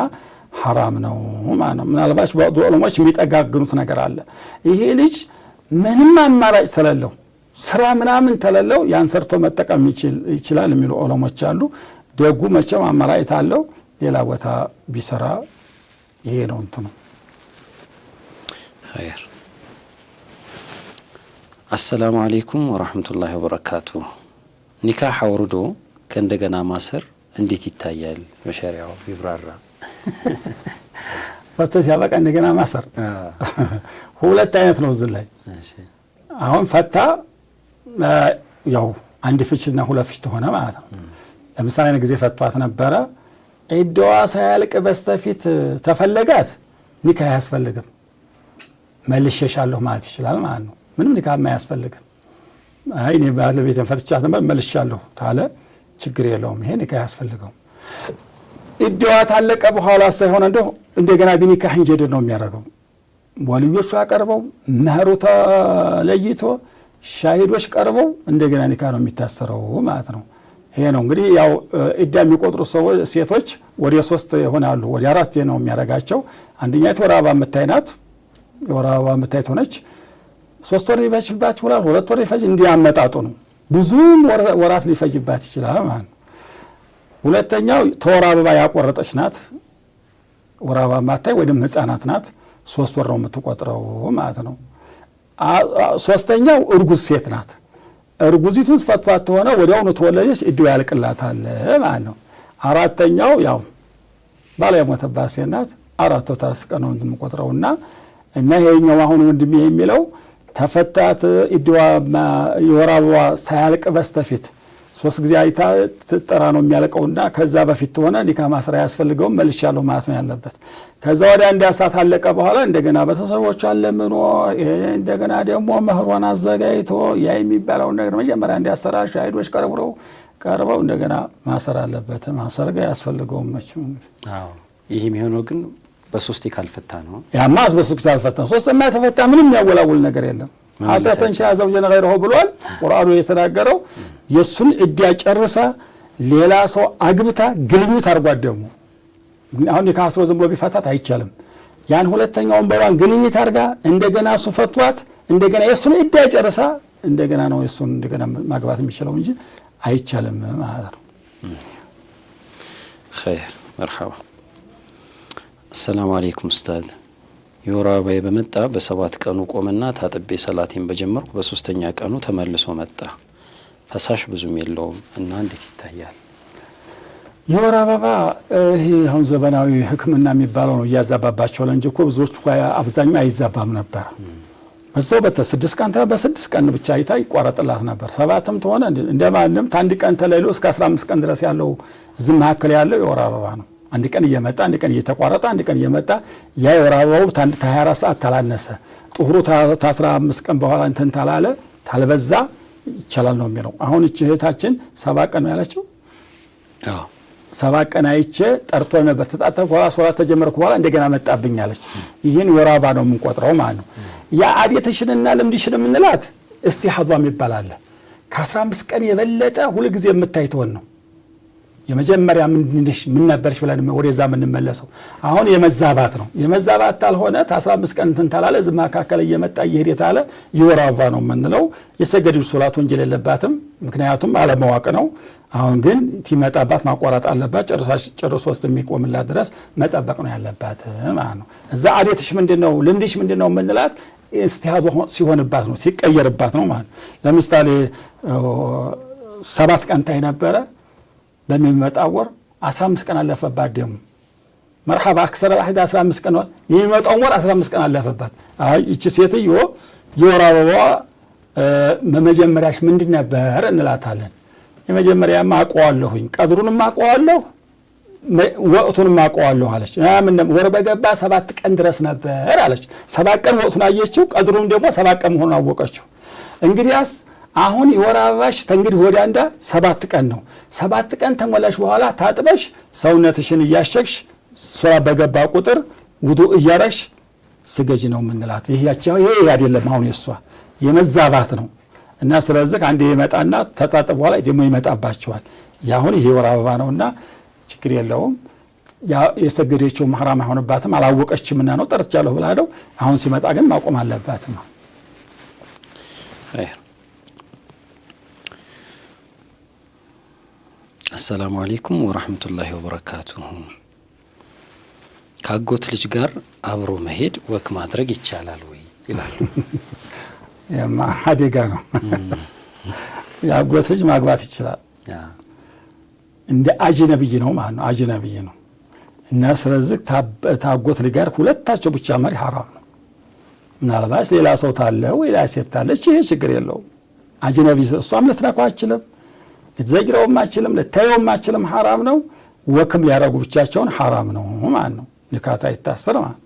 ሐራም ነው ማለት ነው። ምናልባት በዑለሞች የሚጠጋግኑት ነገር አለ። ይሄ ልጅ ምንም አማራጭ ተለለው ስራ ምናምን ተለለው ያን ሰርቶ መጠቀም ይችላል የሚሉ ዑለሞች አሉ። ደጉ መቼም አማራጭ አለው ሌላ ቦታ ቢሰራ ይሄ ነው እንትኑ ኸይር። አሰላሙ አለይኩም ወራህመቱላሂ ወበረካቱ። ኒካህ አውርዶ ከእንደገና ማሰር እንዴት ይታያል በሸሪዓው ይብራራ? ፈቶ ሲያበቃ እንደገና ማሰር ሁለት አይነት ነው እዚህ ላይ። አሁን ፈታ ያው አንድ ፍችና ሁለት ፍች ሆነ ማለት ነው። ለምሳሌ አንድ ጊዜ ፈቷት ነበረ ዒዳዋ ሳያልቅ በስተፊት ተፈለጋት ኒካህ አያስፈልግም መልሼሻለሁ ማለት ይችላል ማለት ነው። ምንም ኒካህ አያስፈልግም። አይ እኔ ባለቤቴን ፈትቻት ነበር መልሼሻለሁ ታለ ችግር የለውም ይሄ ኒካህ አያስፈልገውም። ዒዳዋ ታለቀ በኋላ ሳይሆን እንደገና ቢኒካህ እንጀድር ነው የሚያደርገው። ወልዮቹ አቀርበው መህሩ ተለይቶ ሻሂዶች ቀርበው እንደገና ኒካህ ነው የሚታሰረው ማለት ነው። ይሄ ነው እንግዲህ ያው ዒዳ የሚቆጥሩ ሰዎች ሴቶች ወደ 3 ይሆናሉ ወደ 4 ነው የሚያረጋቸው። አንደኛይቱ ወር አበባ የምታይናት የወር አበባ የምታይት ሆነች 3 ወር ይፈጅባት ይችላል 2 ወር ይፈጅ እንዲያመጣጡ ነው። ብዙ ወራት ሊፈጅባት ይችላል ማለት ነው። ሁለተኛው ተወር አበባ ያቆረጠች ናት ወር አበባ ማታይ ወይም ህፃናት ናት 3 ወር ነው የምትቆጥረው ማለት ነው። ሶስተኛው እርጉዝ ሴት ናት። እርጉዚቱ ፈትፋት ሆነ ወዲያውኑ ተወለደች ዒዳው ያልቅላታል ማለት ነው። አራተኛው ያው ባለ የሞተባት ሴት ናት 4 ወር ታስቀር ነው የምትቆጥረውና እና ይሄኛው አሁን ወንድሜ የሚለው ተፈታት ዒዳዋ የወር አበባ ሳያልቅ በስተፊት 3 ጊዜ አይታ ትጠራ ነው የሚያልቀውና ከዛ በፊት ሆነ ኒካህ ማሰር ያስፈልገው መልሻለሁ ማለት ነው ያለበት። ከዛ ወዲያ እንዲያሳት አለቀ በኋላ እንደገና በተሰቦች አለምኖ እንደገና ደግሞ መህሯን አዘጋጅቶ ያ የሚባለው ነገር መጀመሪያ እንዲያሰራ ሻሂዶች ቀርበው እንደገና ማሰር አለበት። ማሰር ጋር ያስፈልገው መቼም አዎ ይሄ የሚሆነው ግን በሶስት ካልፈታ ነው። ያማ በሶስት ካልፈታ ሶስት የማይተፈታ ምንም ያወላውል ነገር የለም። አጣተን ቻዘው ጀነገረው ብሏል ቁርአኑ የተናገረው የሱን ዒዳ ጨርሳ ሌላ ሰው አግብታ ግልኙት አርጓት ደግሞ አሁን የካስሮ ዝም ብሎ ቢፈታት አይቻልም። ያን ሁለተኛውን በዋን ግልኝት አርጋ እንደገና እሱ ፈቷት እንደገና የሱን ዒዳ ጨርሳ እንደገና ነው የሱን እንደገና ማግባት የሚችለው እንጂ አይቻልም ማለት ነው። ኸይር መርሐባ። አሰላሙ አለይኩም ኡስታዝ። የወር አበባዬ በመጣ በ7 ቀኑ ቆመና ታጥቤ ሰላቴን በጀመርኩ በ3ኛ ቀኑ ተመልሶ መጣ። ፈሳሽ ብዙም የለውም እና እንዴት ይታያል? የወር አበባ ይሄ አሁን ዘመናዊ ሕክምና የሚባለው ነው እያዛባባቸው እንጂ እኮ ብዙዎች አብዛኛው አይዛባም ነበር። በዛው በ6 ቀን በ6 ቀን ብቻ አይታ ይቋረጥላት ነበር። 7ም ተሆነ እንደማንም ታንድ ቀን ተለይሎ እስከ 15 ቀን ድረስ ያለው ዝም መካከል ያለው የወር አበባ ነው። አንድ ቀን እየመጣ አንድ ቀን እየተቋረጠ አንድ ቀን እየመጣ ያ የወር አበባው ታንድ 24 ሰዓት ታላነሰ ጥሩ 15 ቀን በኋላ እንትን ታላለ ታልበዛ ይቻላል ነው የሚለው። አሁን እቺ እህታችን 7 ቀን ነው ያለችው። 7 ቀን አይቼ ጠርቶ ነበር ተጣጣ በኋላ ሶላት ተጀመረኩ በኋላ እንደገና መጣብኝ አለች። ይሄን ወር አበባ ነው የምንቆጥረው ማለት ነው። ያ አዲተሽንና ልምድሽን የምንላት እስቲሐዷም ይባላል። ከ15 ቀን የበለጠ ሁሉ ጊዜ የምታይተውን ነው የመጀመሪያ ምን ነበርሽ ብለን ወደዛ ምን መለሰው። አሁን የመዛባት ነው። የመዛባት ታልሆነ 15 ቀን እንትን ታላለ ዝም መካከለ እየመጣ እየሄደ ታለ የወር አበባ ነው የምንለው። የሰገዱ ሶላት ወንጀል የለባትም ምክንያቱም አለማወቅ ነው። አሁን ግን ትመጣባት ማቋረጥ አለባት ጨርሶ እስከሚቆምላት ድረስ መጠበቅ ነው ያለባት ማለት ነው። እዛ አዲትሽ ምንድነው ልምድሽ ምንድነው የምንላት እስቲሃዝ ሲሆንባት ነው ሲቀየርባት ነው ማለት። ለምሳሌ 7 ቀን ታይ ነበረ በሚመጣው ወር 15 ቀን አለፈባት ደግሞ መርሐባ አክሰረ አህዳ 15 ቀን የሚመጣው ወር 15 ቀን አለፈባት። አይ እቺ ሴትዮ የወር አበባዋ መጀመሪያሽ ምንድን ነበር እንላታለን። የመጀመሪያማ አውቀዋለሁኝ ቀድሩንም አውቀዋለሁ ወቅቱንም አውቀዋለሁ አለች። ወር በገባ 7 ቀን ድረስ ነበር አለች። 7 ቀን ወቅቱን አየችው፣ ቀድሩም ደግሞ 7 ቀን መሆኑን አወቀችው። እንግዲያስ አሁን የወር አበባሽ ተንግዲህ ወዲያ እንዳ 7 ቀን ነው። 7 ቀን ተሞላሽ በኋላ ታጥበሽ ሰውነትሽን እያሸግሽ ሶላት በገባ ቁጥር ውዱእ እያረግሽ ስገጂ ነው የምንላት። ይሄ አይደለም አሁን የሷ የመዛባት ነው። እና ስለዚህ አንዴ ይመጣና ተጣጥቦ በኋላ ደግሞ ይመጣባቸዋል። ያሁን ይሄ ወር አበባ ነውና ችግር የለውም። የሰገደችው ሐራም አይሆንባትም። አላወቀችምና ነው ጠርቻለሁ ብላ ነው። አሁን ሲመጣ ግን ማቆም አለባት ነው። አሰላሙ አለይኩም ወራህመቱላሂ ወበረካቱሁ። ካጎት ልጅ ጋር አብሮ መሄድ ወክ ማድረግ ይቻላል ወይ ይላል። ያማ አደጋ ነው። ያጎት ልጅ ማግባት ይችላል። እንደ አጅነብይ ነው ማለት ነው። አጅነብይ ነው እና ስለዚህ ታጎት ልጅ ጋር ሁለታቸው ብቻ መሪ ሐራም ነው። ምናልባት ሌላ ሰው ታለ ወይ ሌላ ሴት ታለች ይሄ ችግር የለውም። አጅነብይ እሷም ልትነካው አትችልም፣ ልትዘግረውም አትችልም፣ ልታየውም አትችልም። ሐራም ነው። ወክም ሊያረጉ ብቻቸውን ሐራም ነው ማለት ነው። ንካታ ይታሰር ማለት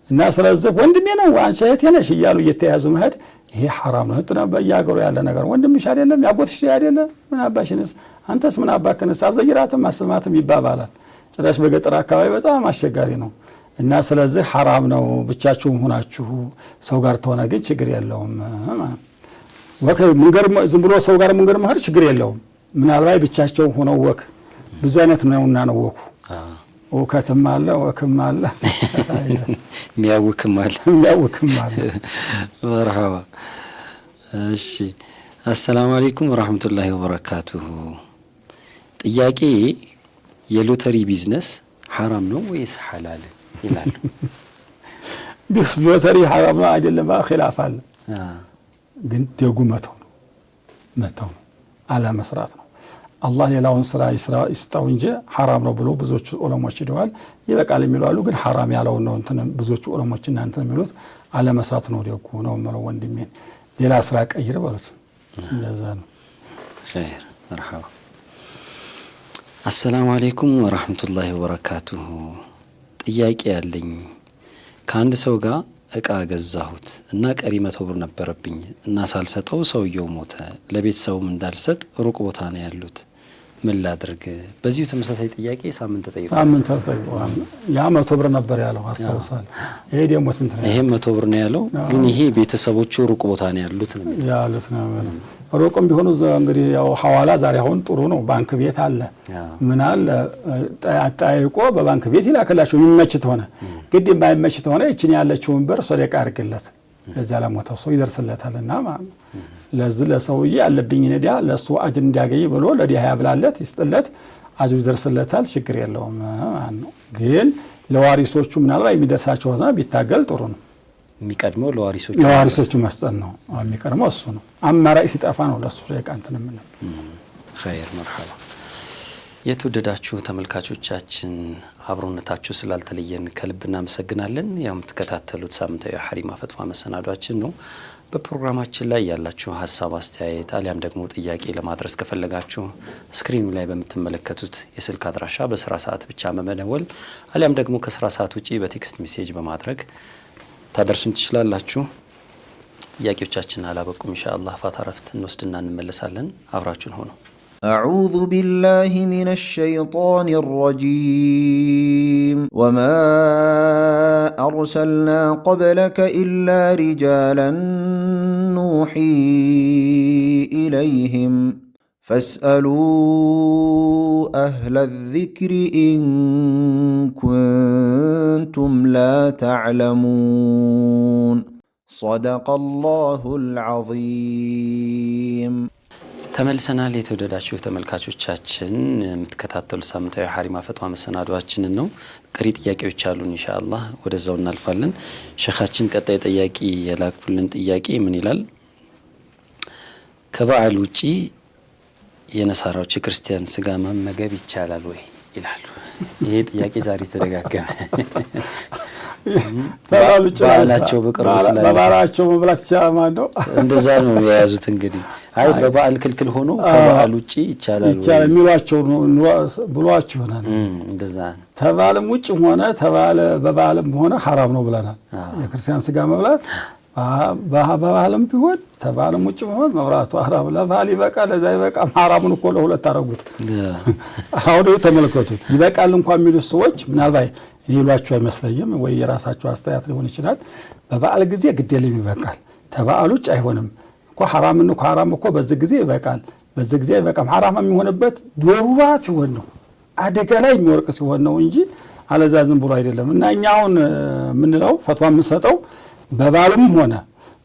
እና ስለዚህ ወንድሜ ነው አንቺ እህቴ ነሽ እያሉ እየተያዙ መሄድ ይሄ ሐራም ነው። እንትና በያገሩ ያለ ነገር ወንድምሽ አይደለም ያጎትሽ አይደለም ምን አባሽንስ አንተስ ምን አባከንስ አዘይራትም አስማትም ይባባላል። ጭራሽ በገጠር አካባቢ በጣም አስቸጋሪ ነው። እና ስለዚህ ሐራም ነው። ብቻችሁም ሆናችሁ ሰው ጋር ተሆነ ግን ችግር የለውም። ወክ መንገር ዝም ብሎ ሰው ጋር መንገር መሄድ ችግር የለውም። ምናልባት ብቻቸው ሆነው ወክ ብዙ አይነት ነውና ነው ወኩ ወከትም አለ ወክም አለ ሚያውክም አለ ሚያውክም አለ። መርሐባ። እሺ አሰላሙ አለይኩም ወራህመቱላሂ ወበረካቱሁ። ጥያቄ የሎተሪ ቢዝነስ ሐራም ነው ወይስ ሐላል ይላል። ሎተሪ ሐራም ነው አይደለም ኺላፍ አለ። ግን ደጉ መተው ነው አላ መስራት ነው። አላህ ሌላውን ስራ ይስጣው እንጂ ሐራም ነው ብሎ ብዙዎች ዑለሞች ሄደዋል። ይበቃል የሚሉ አሉ። ግን ሐራም ያለው ነው እንትን ብዙዎች ዑለሞች እናንተ የሚሉት አላ መስራት ነው ደጉ ነው ማለት ወንድሜ ሌላ ስራ ቀይር በሉት። እንደዛ ነው። ኸይር መርሐባ። አሰላሙ አለይኩም ወራህመቱላሂ ወበረካቱሁ። ጥያቄ ያለኝ ከአንድ ሰው ጋር እቃ ገዛሁት እና ቀሪ 100 ብር ነበረብኝ እና ሳልሰጠው ሰውየው ሞተ። ለቤተሰቡም እንዳልሰጥ ሩቅ ቦታ ነው ያሉት፣ ምን ላድርግ? በዚሁ ተመሳሳይ ጥያቄ ሳምንት ተጠይቋል። ያ 100 ብር ነበር ያለው አስታውሳለሁ። ይሄ ደግሞ ስንት ነው? ይሄ 100 ብር ነው ያለው። ግን ይሄ ቤተሰቦቹ ሩቅ ቦታ ነው ያሉት ነው ያሉት ነው። ሩቅም ቢሆኑ እንግዲህ ያው ሐዋላ ዛሬ አሁን ጥሩ ነው። ባንክ ቤት አለ ምን አለ አጣይቆ በባንክ ቤት ይላከላችሁ የሚመችት ሆነ ግድ የማይመችት ሆነ እቺን ያለችውን ብር ሰደቃ አድርግለት ለዛ ለሞተው ሰው ይደርስለታልና ማለት ለዚህ ለሰውዬ ያለብኝ ነዲያ ለሱ አጅር እንዲያገኝ ብሎ ለዲያ ያብላለት ይስጥለት አጅር ይደርስለታል። ችግር የለውም ማለት ነው። ግን ለዋሪሶቹ ምናልባት የሚደርሳቸው ሆነ ቢታገል ጥሩ ነው። የሚቀድመው ለዋሪሶቹ መስጠት ነው። የሚቀድመው እሱ ነው። አማራጭ ሲጠፋ ነው ለሱ የቃንተን ምን ኸይር መርሐባ። የተወደዳችሁ ተመልካቾቻችን አብሮነታችሁ ስላልተለየን ከልብ እናመሰግናለን። ያው የምትከታተሉት ሳምንታዊ ሐሪማ ፈትዋ መሰናዷችን ነው። በፕሮግራማችን ላይ ያላችሁ ሀሳብ አስተያየት አሊያም ደግሞ ጥያቄ ለማድረስ ከፈለጋችሁ ስክሪኑ ላይ በምትመለከቱት የስልክ አድራሻ በስራ ሰዓት ብቻ መመደወል አሊያም ደግሞ ከስራ ሰዓት ውጪ በቴክስት ሜሴጅ በማድረግ ታደርሱን ትችላላችሁ። ጥያቄዎቻችን አላበቁም። ኢንሻአላህ ፋታ ረፍት እንወስድና እንመለሳለን። አብራችሁን ሆኖ أعوذ بالله من الشيطان الرجيم وما أرسلنا قبلك إلا رجالا نوحي إليهم فاسألوا أهل الذكر إن كنتم لا تعلمون صدق الله العظيم ተመልሰናል። የተወደዳችሁ ተመልካቾቻችን የምትከታተሉ ሳምንታዊ ሐሪማ ፈትዋ መሰናዷችንን ነው። ቀሪ ጥያቄዎች አሉን ኢንሻአላህ ወደዛው እናልፋለን። ሸኻችን ቀጣይ ጥያቄ የላኩልን ጥያቄ ምን ይላል? ከበዓል ውጪ የነሳራዎች ክርስቲያን ስጋ መመገብ ይቻላል ወይ ይላሉ። ይሄ ጥያቄ ዛሬ ተደጋገመ። ተባል ውጭ ባላቸው በቅርቡ ስላለ በባላቸው መብላት ይችላል ማለት ነው። እንደዛ ነው የያዙት እንግዲህ። አይ በበዓል ክልክል ሆኖ ከበዓል ውጪ ይቻላል የሚሏቸው ብሏቸው ይሆናል። እንደዛ ተባልም ውጭ ሆነ ተባለ በበዓልም ሆነ ሐራም ነው ብለናል። የክርስቲያን ስጋ መብላት በበዓልም ቢሆን ተባልም ውጭ ቢሆን መብላቱ ሐራም። ለበዓል ይበቃል ለዛ ይበቃል። ሐራሙን እኮ ለሁለት አደረጉት። አሁን ተመልከቱት። ይበቃል እንኳን የሚሉት ሰዎች ምናልባት ይሏቸው አይመስለኝም ወይ የራሳቸው አስተያየት ሊሆን ይችላል። በበዓል ጊዜ ግዴለም ይበቃል፣ ተበዓል ውጭ አይሆንም እኮ ሐራም ነው። ሐራም እኮ በዚህ ጊዜ ይበቃል፣ በዚህ ጊዜ አይበቃም። ሐራም የሚሆንበት ዶሩራት ሲሆን ነው፣ አደጋ ላይ የሚወርቅ ሲሆን ነው እንጂ አለዛ ዝም ብሎ አይደለም። እና እኛ አሁን ምንለው ፈትዋ የምንሰጠው በበዓልም ሆነ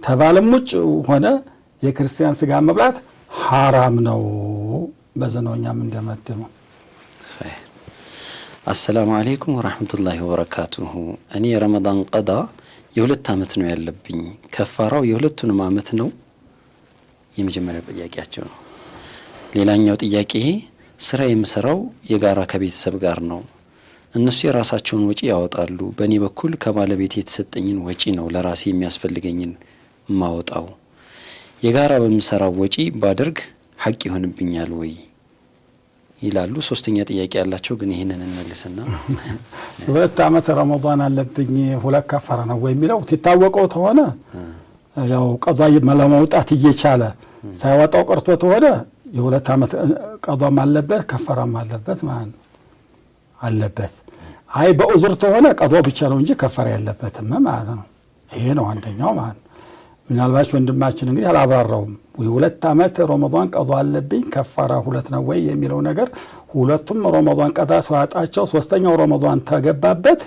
ተባልም ውጭ ሆነ የክርስቲያን ስጋ መብላት ሐራም ነው። በዘነውኛም እንደመደመው። አሰላሙ አለይኩም ወራህመቱላሂ ወበረካቱሁ። እኔ ረመዳን ቀዳ የ2 ዓመት ነው ያለብኝ። ከፋራው የ2ቱንም ዓመት ነው? የመጀመሪያው ጥያቄያቸው ነው። ሌላኛው ጥያቄ ስራ የምሰራው የጋራ ከቤተሰብ ጋር ነው። እነሱ የራሳቸውን ወጪ ያወጣሉ። በእኔ በኩል ከባለቤት የተሰጠኝን ወጪ ነው ለራሴ የሚያስፈልገኝን ማወጣው። የጋራ በምሰራው ወጪ ባደርግ ሐቅ ይሆንብኛል ወይ ይላሉ። ሶስተኛ ጥያቄ ያላቸው ግን ይሄንን እንመልስና 2 ዓመት ረመዳን አለብኝ 2 ከፈራ ነው ወይ የሚለው ትታወቀው ተሆነ ያው ቀዷይ ለማውጣት እየቻለ ሳይወጣው ቀርቶ ተሆነ የ2 ዓመት ቀዷም አለበት ከፈራም አለበት ማለት ነው አለበት። አይ በኡዝር ተሆነ ቀዷ ብቻ ነው እንጂ ከፈራ ያለበትም ማለት ነው። ይሄ ነው አንደኛው ማለት ነው። ምናልባት ወንድማችን እንግዲህ አላብራራውም። 2 ዓመት ረመዳን ቀዷ አለብኝ ከፈራ 2 ነው ወይ የሚለው ነገር ሁለቱም ረመዳን ቀዳ ሲያጣቸው ሶስተኛው ረመዳን ተገባበት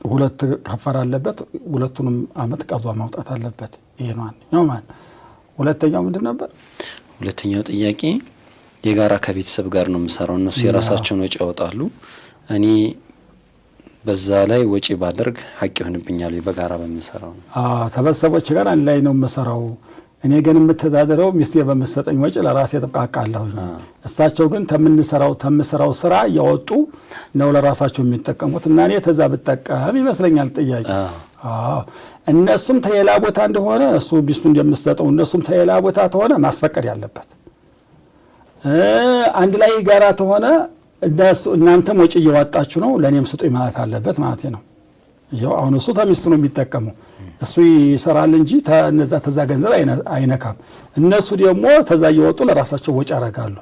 2 ከፈራ አለበት። 2ቱንም ዓመት ቀዷ ማውጣት አለበት። ይሄ ነው አንደኛው ማለት ነው። ሁለተኛው ምንድን ነበር? ሁለተኛው ጥያቄ የጋራ ከቤተሰብ ጋር ነው የምሰራው። እነሱ የራሳቸውን ወጪ ያወጣሉ። እኔ በዛ ላይ ወጪ ባደርግ ሐቅ ይሆንብኛል በጋራ በመሰራው? ተበሰቦች ጋር አንድ ላይ ነው የምሰራው። እኔ ግን የምተዳደረው ሚስቴ በመሰጠኝ ወጪ ለራሴ ተብቃቃለሁ። እሳቸው ግን ተምሰራው ስራ ያወጡ ነው ለራሳቸው የሚጠቀሙት እና እኔ ተዛ ብጠቀም ይመስለኛል ጥያቄ። እነሱም ተየላ ቦታ እንደሆነ እሱ ሚስቱ እንደምትሰጠው እነሱም ተየላ ቦታ ተሆነ ማስፈቀድ ያለበት። አንድ ላይ ጋራ ተሆነ እናንተም ወጪ እያወጣችሁ ነው ለኔም ስጡኝ ማለት አለበት ማለት ነው። ይሄው አሁን እሱ ተሚስቱ ነው የሚጠቀመው። እሱ ይሰራል እንጂ ተነዛ ተዛ ገንዘብ አይነካም። እነሱ ደግሞ ተዛ እያወጡ ለራሳቸው ወጪ ያደርጋሉ።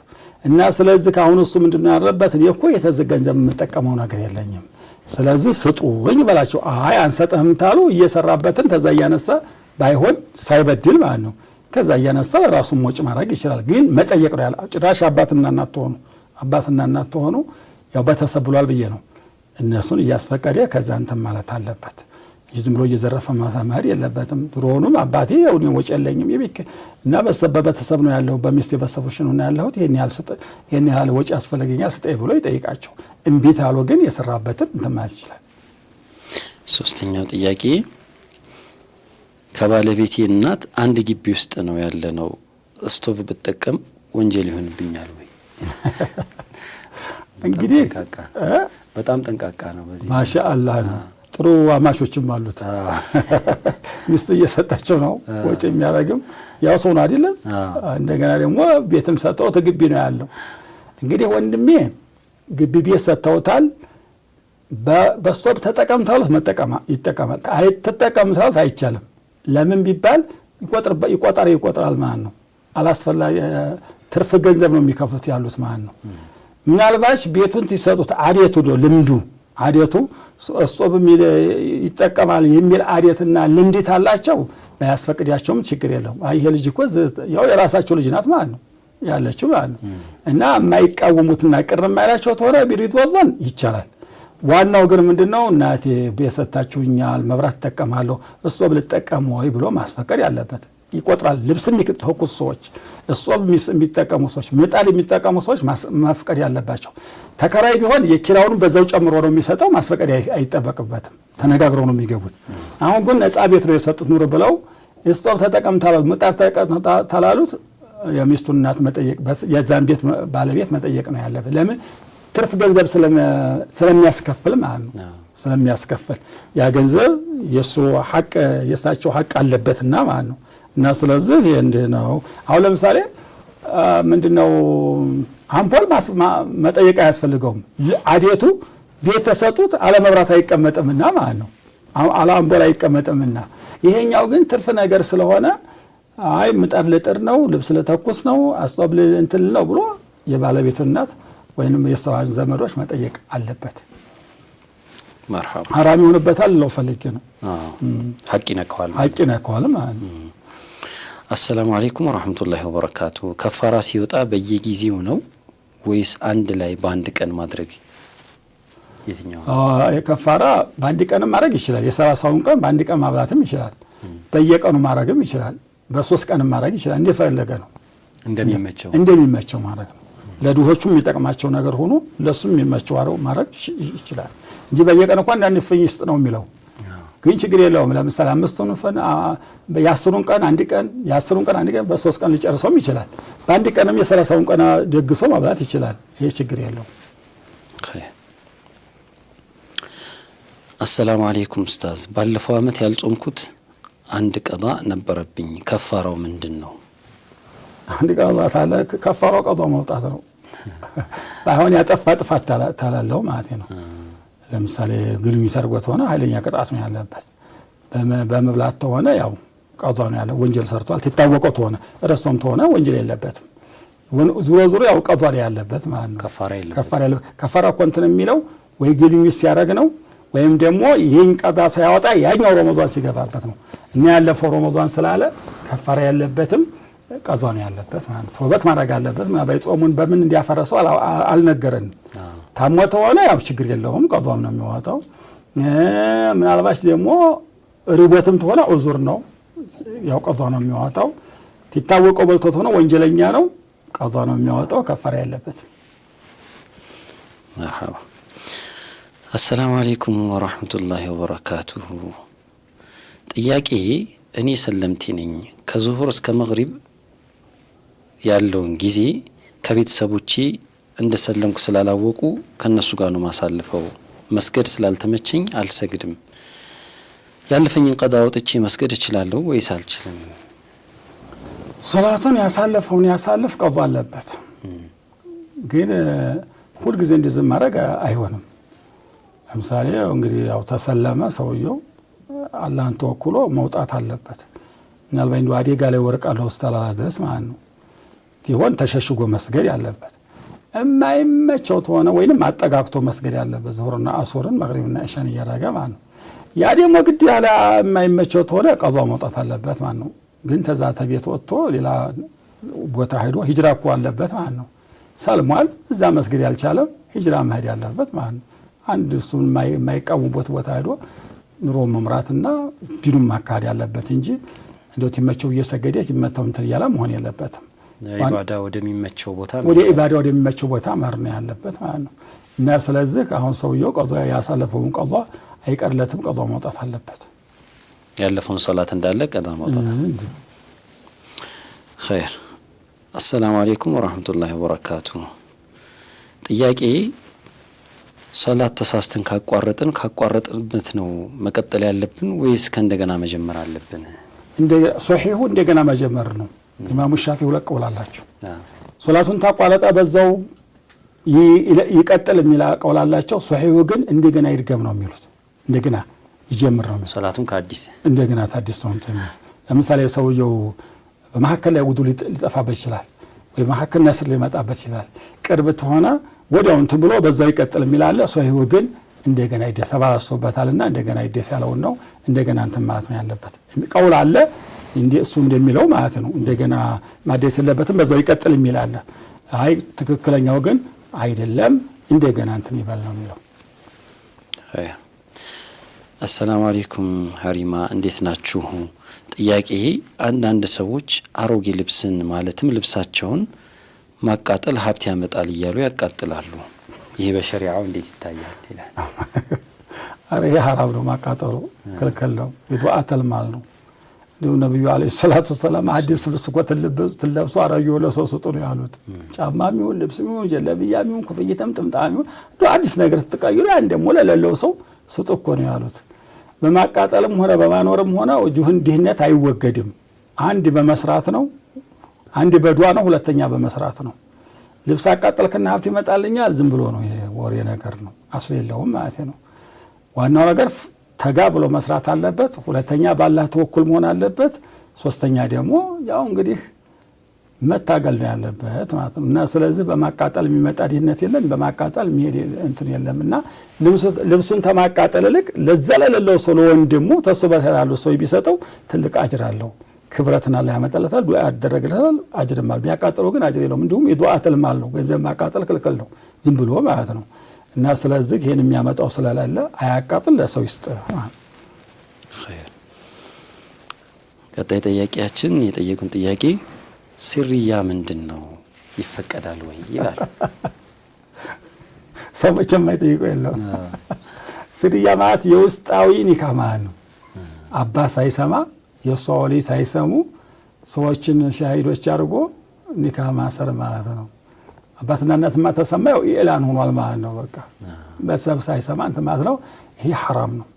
እና ስለዚህ ካሁን እሱ ምንድነው ያረበት? እኔ እኮ የተዘ ገንዘብ የምጠቀመው ነገር የለኝም፣ ስለዚህ ስጡኝ በላቸው። አይ አንሰጥህም ታሉ እየሰራበትን ተዛ እያነሳ ባይሆን ሳይበድል ማለት ነው ከዛ እያነሳ ለራሱም ወጪ ማድረግ ይችላል። ግን መጠየቅ ነው ያለ ጭራሽ አባትና እናት ሆኑ ያው በተሰብሏል ብዬ ነው እነሱን እያስፈቀደ ከዛ እንትን ማለት አለበት። ዝም ብሎ እየዘረፈ ማሳማር የለበትም። ድሮውንም አባቴ ያው ነው ወጪ የለኝም ይብክ እና በተሰብ ነው ያለው በሚስቴ በሰቦች ነው ያለው ይሄን ያህል ወጪ ያስፈልገኛል ስጠይ ብሎ ይጠይቃቸው። እምቢት አሉ ግን የሰራበትን እንትን ማለት ይችላል። ሶስተኛው ጥያቄ ከባለቤቴ እናት አንድ ግቢ ውስጥ ነው ያለነው። ስቶቭ ብጠቀም ወንጀል ይሆንብኛል ወይ? እንግዲህ በጣም ጠንቃቃ ነው በዚህ ማሻአላህ ነው። ጥሩ አማሾችም አሉት። ሚስቱ እየሰጣቸው ነው ወጪ የሚያደርግም ያው ሰው ነው አይደለም። እንደገና ደግሞ ቤትም ሰጠው ግቢ ነው ያለው። እንግዲህ ወንድሜ ግቢ ቤት ሰጥተውታል። በስቶቭ ተጠቀምታሉት ይጠቀማል። አይተጠቀምታሉት አይቻልም። ለምን ቢባል ይቆጥራል ማለት ነው። አላስፈላጊ ትርፍ ገንዘብ ነው የሚከፍሉት ያሉት ማለት ነው። ምናልባት ቤቱን ሲሰጡት አዴቱ ልምዱ አዴቱ ስቶቭ ይጠቀማል የሚል አዴትና ልምድ አላቸው ባያስፈቅዳቸውም ችግር የለውም። ይሄ ልጅ እኮ ያው የራሳቸው ልጅ ናት ማለት ነው ያለችው ማለት ነው። እና የማይቃወሙትና ቅር የማይላቸው ተወራ ቢሪድዋን ይቻላል። ዋናው ግን ምንድነው እናቴ በሰጣችሁኛል መብራት ተጠቀማለሁ ስቶቭ ልጠቀም ወይ ብሎ ማስፈቀድ ያለበት። ይቆጥራል። ልብስ የሚተኩስ ሰዎች ስቶቭ የሚጠቀሙ ሰዎች ምጣድ የሚጠቀሙ ሰዎች ማስፈቀድ ያለባቸው። ተከራይ ቢሆን የኪራዩን በዛው ጨምሮ ነው የሚሰጠው፣ ማስፈቀድ አይጠበቅበትም። ተነጋግረው ነው የሚገቡት። አሁን ግን ነፃ ቤት ነው የሰጡት ኑር ብለው ስቶቭ ተጠቀም ታላሉ ምጣድ ታላሉት የሚስቱን እናት መጠየቅ የዛን ቤት ባለቤት መጠየቅ ነው ያለበት። ለምን ትርፍ ገንዘብ ስለሚያስከፍል ማለት ነው። ስለሚያስከፍል ያ ገንዘብ የሱ ሐቅ የሳቸው ሐቅ አለበትና ማለት ነው። እና ስለዚህ እንደነው አሁን ለምሳሌ ምንድነው አምፖል መጠየቅ አያስፈልገውም። አዴቱ ቤት ተሰጡት አለመብራት አይቀመጥምና ማለት ነው። አምፖል አይቀመጥምና ይሄኛው ግን ትርፍ ነገር ስለሆነ አይ ምጣድ ልጥር ነው ልብስ ለተኩስ ነው አስጠብል እንትን ነው ብሎ የባለቤቱ እናት ወይንም የሰዋን ዘመዶች መጠየቅ አለበት። መርሐባ ሐራም ይሆንበታል ነው ፈልጌ ነው። ሐቅ ይነካዋል ማለት ነው። አሰላሙ አለይኩም ወራህመቱላሂ ወበረካቱ። ከፋራ ሲወጣ በየጊዜው ነው ወይስ አንድ ላይ በአንድ ቀን ማድረግ የትኛው? የከፋራ በአንድ ቀን ማድረግ ይችላል። የ30ውን ቀን በአንድ ቀን ማብላትም ይችላል። በየቀኑ ማድረግም ይችላል። በ3 ቀን ማድረግ ይችላል። እንደፈለገ ነው እንደሚመቸው ማድረግ ነው። ለድሆቹም የሚጠቅማቸው ነገር ሆኖ ለሱም የሚመቸው ማድረግ ይችላል እንጂ በየቀን እንኳን አንድ ፍኝ ውስጥ ነው የሚለው ግን ችግር የለውም። ለምሳሌ 5ቱን ፈን የ10ሩን ቀን አንድ ቀን የ10ሩን ቀን አንድ ቀን በ3 ቀን ሊጨርሰውም ይችላል። በአንድ ቀንም የ30ውን ቀን ደግሶ ማብላት ይችላል። ይሄ ችግር የለውም። አሰላሙ አለይኩም ኡስታዝ፣ ባለፈው አመት ያልጾምኩት አንድ ቀዳ ነበረብኝ። ከፋራው ምንድነው? አንድ ቀዳ ታለ ከፋራው ቀዳ መውጣት ነው። ባይሆን ያጠፋ ጥፋት ታላለው ማለት ነው። ለምሳሌ ግልኙ ተርጎት ሆነ ኃይለኛ ቅጣት ነው ያለበት። በመብላት ሆነ ያው ቀዳ ነው ያለው። ወንጀል ሰርቷል ትታወቀው ሆነ ረስቶም ሆነ ወንጀል የለበትም። ዙሮ ያው ቀዳ ላይ ያለበት ማለት ነው። ከፋራ ኮንተን የሚለው ወይ ግልኙ ሲያረግ ነው ወይም ደግሞ ይሄን ቀዳ ሳያወጣ ያኛው ረመዳን ሲገባበት ነው። እና ያለፈው ረመዳን ስላለ ከፋራ ያለበትም ቀዷ ነው ያለበት ማለት ተውበት ማድረግ አለበት። በጾሙን በምን እንዲያፈረሰው አልነገረንም። ታሞተ ሆነ ያው ችግር የለውም ቀዷም ነው የሚወጣው። ምናልባት ደግሞ ርቦትም ተሆነ ዑዙር ነው ያው ቀዷ ነው የሚወጣው። ትታወቀው በልቶት ሆነ ወንጀለኛ ነው ቀዷ ነው የሚወጣው። ከፋራ ያለበት። መርሐባ አሰላሙ አለይኩም ወራህመቱላሂ ወበረካቱሁ። ጥያቄ እኔ ሰለምቴ ነኝ። ከዙሁር እስከ መግሪብ ያለውን ጊዜ ከቤተሰቦቼ እንደሰለምኩ ስላላወቁ ከነሱ ጋር ነው ማሳልፈው። መስገድ ስላልተመቸኝ አልሰግድም። ያለፈኝን ቀዳ ወጥቼ መስገድ እችላለሁ ወይስ አልችልም? ሶላቱን ያሳለፈውን ያሳልፍ ቀዷ አለበት። ግን ሁሉ ጊዜ እንደዚህ ማድረግ አይሆንም። ለምሳሌ እንግዲህ ያው ተሰለመ ሰውየው አላህን ተወክሎ መውጣት አለበት። ምናልባት እንደው አደጋ ላይ ወርቃለሁ ሆስፒታል ድረስ ማለት ነው ይሆን ተሸሽጎ መስገድ ያለበት። የማይመቸው ተሆነ ወይንም አጠጋግቶ መስገድ ያለበት ዙሁርና አሱርን መግሪብና ኢሻን እያደረገ ማለት ነው። ያ ደግሞ ግድ ያለ የማይመቸው ተሆነ ቀዷ መውጣት አለበት ማለት ነው። ግን ተዛ ተቤት ወጥቶ ሌላ ቦታ ሄዶ ሂጅራ እኮ አለበት ማለት ነው። ሰልሟል እዛ መስገድ ያልቻለም ሂጅራ መሄድ ያለበት ማለት ነው። አንድ እሱን የማይቃወሙበት ቦታ ሄዶ ኑሮ መምራትና ዲኑን ማካሄድ ያለበት እንጂ እንደው ትመቸው እየሰገደ ይመታው እንትን ያለ መሆን የለበትም። ኢባዳ ወደሚመቸው ቦታ ማርነ ያለበት ማለት ነው። እና ስለዚህ አሁን ሰውየው ቀዷ ያሳለፈውን ቀዷ አይቀርለትም። ቀዷ መውጣት አለበት። ያለፈውን ሶላት እንዳለ ቀዷ መውጣት። ኸይር አሰላሙ አለይኩም ወራህመቱላሂ ወበረካቱሁ። ጥያቄ ሶላት ተሳስተን ካቋረጥንበት ነው መቀጠል ያለብን ወይስ ከእንደገና መጀመር አለብን? ሶሒሁ እንደገና መጀመር ነው። ኢማሙ ሻፊዒ ሁለት ቀውል አላቸው። ሶላቱን ታቋረጠ በዛው ይቀጥል የሚል ቀውል አላቸው። ሶሒሁ ግን እንደገና ይድገም ነው የሚሉት። እንደገና ይጀምር ነው ሶላቱን ከአዲስ እንደገና ታዲስ ነው እንትን። ለምሳሌ ሰውየው በመሐከል ላይ ውዱ ሊጠፋበት ይችላል ወይ መሐከል ነስር ሊመጣበት ይችላል። ቅርብ ተሆነ ወዲያው እንትን ብሎ በዛው ይቀጥል የሚል አለ። ሶሒሁ ግን እንደገና ይደስ ተባራሶበታልና እንደገና ይደስ ያለው ነው እንደገና እንትን ማለት ነው ያለበት ቀውል አለ። እንዴ እሱ እንደሚለው ማለት ነው እንደገና ማደስ የለበትም በዛው ይቀጥል የሚል አለ። አይ ትክክለኛው ግን አይደለም እንደገና እንትን ይበል ነው የሚለው። አይ አሰላሙ አለይኩም ሀሪማ እንዴት ናችሁ? ጥያቄ አንዳንድ ሰዎች አሮጌ ልብስን ማለትም ልብሳቸውን ማቃጠል ሀብት ያመጣል እያሉ ያቃጥላሉ። ይሄ በሸሪዓው እንዴት ይታያል ይላል። አረ ይሄ ሐራም ነው፣ ማቃጠሉ ክልክል ነው። ይዱአተል ማል ነው። ነብዩ አለይሂ ሰላቱ ወሰለም አዲስ ልብስ እኮ ትለብሱ አሮጌው ለሰው ስጡ ነው ያሉት። ጫማም ይሁን ልብስም ይሁን ጀለብያም ይሁን ኮፍያም ጥምጣም ይሁን አዲስ ነገር ተቀይሩ ያን ደግሞ ለሌለው ሰው ስጡ እኮ ነው ያሉት። በማቃጠልም ሆነ በማኖርም ሆነ ድህነት አይወገድም። አንድ በመስራት ነው፣ አንድ በዱዓ ነው፣ ሁለተኛ በመስራት ነው። ልብስ አቃጠልክና ሀብት ይመጣልኛል ዝም ብሎ ነው፣ ይሄ ወሬ ነገር ነው፣ አስል የለውም ማለት ነው። ዋናው ነገር ተጋ ብሎ መስራት አለበት። ሁለተኛ በአላህ ተወኩል መሆን አለበት። ሶስተኛ ደግሞ ያው እንግዲህ መታገል ነው ያለበት ማለት ነው። እና ስለዚህ በማቃጠል የሚመጣ ድህነት የለም፣ በማቃጠል የሚሄድ እንትን የለምና ልብሱን ተማቃጠል ልክ ለዛ ለሌለው ሰው ለወንድሙ ተስበህ ያለው ሰው ቢሰጠው ትልቅ አጅር አለው። ክብረትን አላህ ያመጣለታል፣ ዱዓ ያደረግለታል፣ አጅርም አለው። ቢያቃጥለው ግን አጅር የለውም። እንዲሁም የዱዓ ትልም አለው። ገንዘብ ማቃጠል ክልክል ነው ዝም ብሎ ማለት ነው። እና ስለዚህ ይሄን የሚያመጣው ስለሌለ አያቃጥል፣ ለሰው ይስጥ። ቀጣይ ጥያቄያችን የጠየቁን ጥያቄ ሲርያ ምንድን ነው ይፈቀዳል ወይ ይላል። ሰው መቼም አይጠይቀው የለውም። ሲርያ ማለት የውስጣዊ ኒካህ ማለት ነው። አባት ሳይሰማ የሷ ወሊ ሳይሰሙ ሰዎችን ሻሂዶች አድርጎ ኒካህ ማሰር ማለት ነው። አባትና እናትማ ተሰማው ኢላን ሆኗል ማለት ነው። በቃ በሰብ ሳይሰማ እንት ማለት ነው። ይሄ حرام ነው።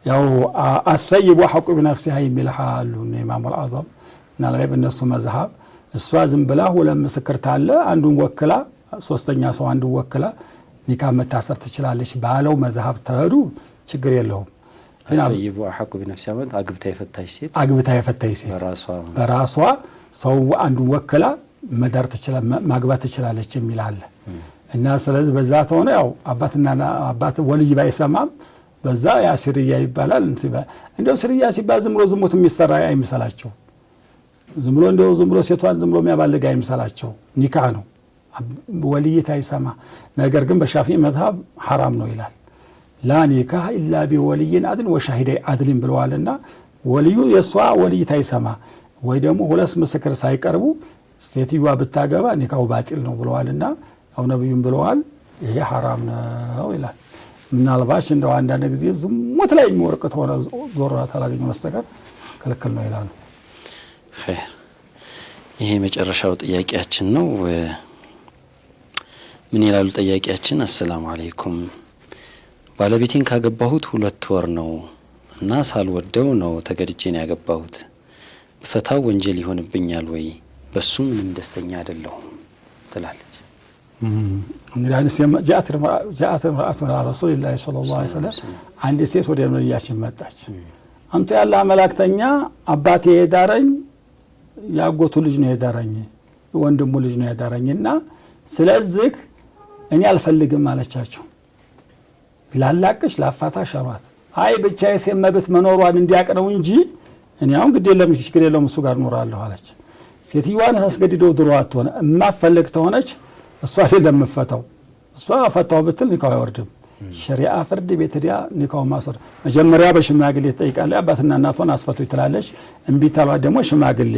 ያው አሰይብ ወሐቁ በነፍሲሃ የሚልሃሉ ኢማሙ አልአዘም እና ላይ በእነሱ መዝሐብ እሷ ዝም ብላ ሁለት ምስክር ታለ አንዱን ወክላ ሶስተኛ ሰው አንዱን ወክላ ኒካህ መታሰር ትችላለች ባለው መዝሐብ ተሄዱ ችግር የለውም። አሰይብ ወሐቁ በነፍሲሃ አግብታ የፈታች ሴት በራሷ ሰው አንዱን ወክላ መዳር ትችላል ማግባት ትችላለች የሚል አለ። እና ስለዚህ በዛ ተሆነ ያው አባት ወልይ ባይሰማም በዛ ያ ሲርያ ይባላል። እንደው ሲርያ ሲባል ዝም ብሎ ዝሙት የሚሰራ አይምሰላቸው። ዝም ብሎ ሴቷን ዝም ብሎ የሚያባልግ አይምሰላቸው። ኒካህ ነው፣ ወልይት አይሰማ። ነገር ግን በሻፊዒ መዝሐብ حرام ነው ይላል። ላ ኒካህ ኢላ ቢወልይን አድል ወሻሂደይ አድልን ብለዋልና ወልዩ የሷ ወልይት አይሰማ ወይ ደግሞ ሁለት ምስክር ሳይቀርቡ ሴትዮዋ ብታገባ ኒካው ባጢል ነው ብለዋልና አው ነብዩም ብለዋል ይሄ حرام ነው ይላል። ምናልባሽ እንደው አንዳንድ ጊዜ ዝሙት ላይ የሚወርቅ ሆነ ዞራ ታላገኘ መስተቀር ክልክል ነው ይላል። ኸይር ይሄ መጨረሻው ጥያቄያችን ነው። ምን ይላሉ ጥያቄያችን? አሰላሙ አለይኩም ባለቤቴን ካገባሁት 2 ወር ነው እና ሳልወደው ነው ተገድጄን ያገባሁት። በፈታው ወንጀል ይሆንብኛል ወይ? በሱ ምንም ደስተኛ አይደለሁም ትላለች። እንግዲህ ጃአት ረአቱ ረሱላህ ሰለላሁ ዐለይሂ ወሰለም አንድ ሴት ወደ ነብያችን መጣች። አንተ ያላህ መላእክተኛ አባቴ የዳረኝ ያጎቱ ልጅ ነው የዳረኝ፣ ወንድሙ ልጅ ነው የዳረኝና ስለዚህ እኔ አልፈልግም አለቻቸው። ላላቅሽ ላፋታሽ አሏት። አይ ብቻዬ ሰመበት መኖሯን እንዲያቅ ነው እንጂ እኔ አሁን ግድ የለም እሱ ጋር ኖራለሁ አለች። ሴትዮዋን አስገድደው ድሯት ሆነ እማፈልግ ተሆነች እሷ አይደለም መፈታው። እሷ ፈታው ብትል ኒካው አይወርድም። ሸሪዓ ፍርድ ቤት ዲያ ኒካው ማሰር መጀመሪያ በሽማግሌ ትጠይቃለች። አባትና እናቷን አስፈቱ ትላለች። እምቢ ታሏት ደግሞ ሽማግሌ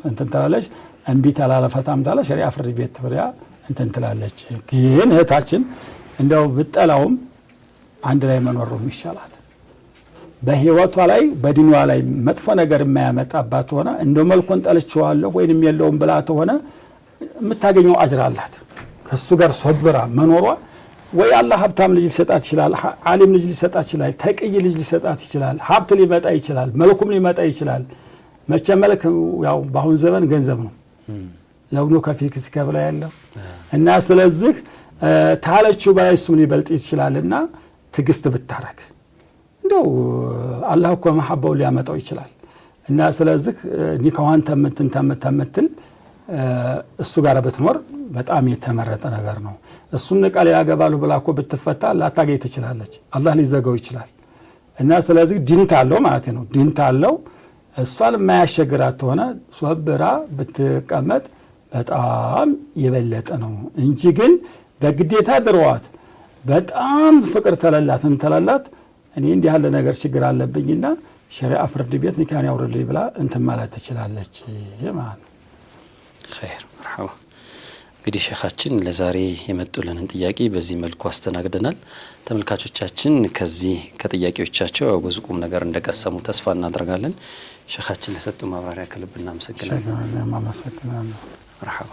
እንትን ትላለች። እምቢ ታላለፈታም ታለ ሸሪዓ ፍርድ ቤት ፍሪያ እንትን ትላለች። ግን እህታችን እንደው ብጠላውም አንድ ላይ መኖር ነው የሚሻላት። በህይወቷ ላይ በዲኗ ላይ መጥፎ ነገር የማያመጣባት ሆነ እንደው መልኩን ጠልቼዋለሁ ወይንም የለውም ብላ ተሆነ የምታገኘው አጅር አላት። ከሱ ጋር ሶብራ መኖሯ ወይ አላህ ሀብታም ልጅ ሊሰጣት ይችላል፣ ዓሊም ልጅ ሊሰጣት ይችላል፣ ተቅይ ልጅ ሊሰጣት ይችላል፣ ሀብት ሊመጣ ይችላል፣ መልኩም ሊመጣ ይችላል። መቼ መልክ ያው በአሁን ዘመን ገንዘብ ነው ለውኑ ከፊክ ሲከብላ ያለው እና ስለዚህ ታለችው በላይ እሱም ሊበልጥ ይችላልና ትግስት ብታረክ እንደው አላህ እኮ መሐባው ሊያመጣው ይችላል። እና ስለዚህ ኒካዋን ተመተል እሱ ጋር ብትኖር በጣም የተመረጠ ነገር ነው። እሱን ቃል ያገባሉ ብላ እኮ ብትፈታ ላታገኝ ትችላለች፣ አላህ ሊዘጋው ይችላል። እና ስለዚህ ዲንት አለው ማለት ነው። ዲንት አለው እሷን የማያሸግራት ሆነ ሶብራ ብትቀመጥ በጣም የበለጠ ነው እንጂ ግን በግዴታ ድሯት በጣም ፍቅር ተለላት እኔ እንዲህ ያለ ነገር ችግር አለብኝና ሸሪዓ ፍርድ ቤት ኒካን ያውርልኝ ብላ እንትን ማለት ትችላለች ማለት ነው። ኸይር መርሐባ። እንግዲህ ሼኻችን ለዛሬ የመጡልንን ጥያቄ በዚህ መልኩ አስተናግደናል። ተመልካቾቻችን ከዚህ ከጥያቄዎቻቸው ብዙ ቁም ነገር እንደቀሰሙ ተስፋ እናደርጋለን። ሼኻችን ለሰጡ ማብራሪያ ከልብ እናመሰግናለን። ማመሰግናለሁ። መርሐባ።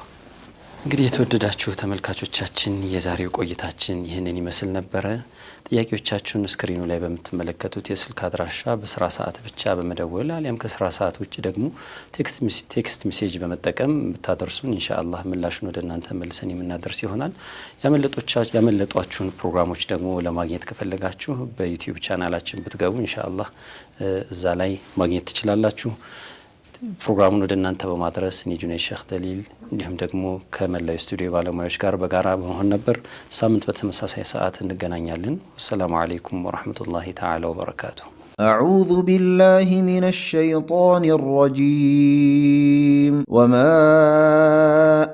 እንግዲህ የተወደዳችሁ ተመልካቾቻችን የዛሬው ቆይታችን ይህንን ይመስል ነበረ። ጥያቄዎቻችሁን ስክሪኑ ላይ በምትመለከቱት የስልክ አድራሻ በስራ ሰዓት ብቻ በመደወል አሊያም ከስራ ሰዓት ውጭ ደግሞ ቴክስት ሜሴጅ በመጠቀም ብታደርሱን ኢንሻአላህ ምላሹን ወደ እናንተ መልሰን የምናደርስ ይሆናል። ያመለጧችሁን ፕሮግራሞች ደግሞ ለማግኘት ከፈለጋችሁ በዩቲዩብ ቻናላችን ብትገቡ ኢንሻአላህ እዛ ላይ ማግኘት ትችላላችሁ። ፕሮግራሙን ወደ እናንተ በማድረስ እኔ ጁነይድ ሼክ ደሊል እንዲሁም ደግሞ ከመላው ስቱዲዮ ባለሙያዎች ጋር በጋራ በመሆን ነበር። ሳምንት በተመሳሳይ ሰዓት እንገናኛለን። ወሰላሙ አለይኩም ወራህመቱላሂ ተዓላ ወበረካቱ። أعوذ بالله من الشيطان الرجيم وما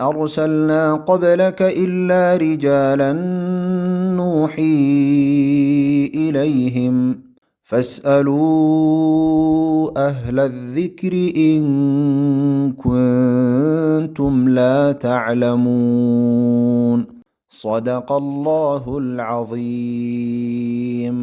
أرسلنا قبلك إلا رجالا نوحي إليهم فاسألوا أهل الذكر إن كنتم لا تعلمون صدق الله العظيم.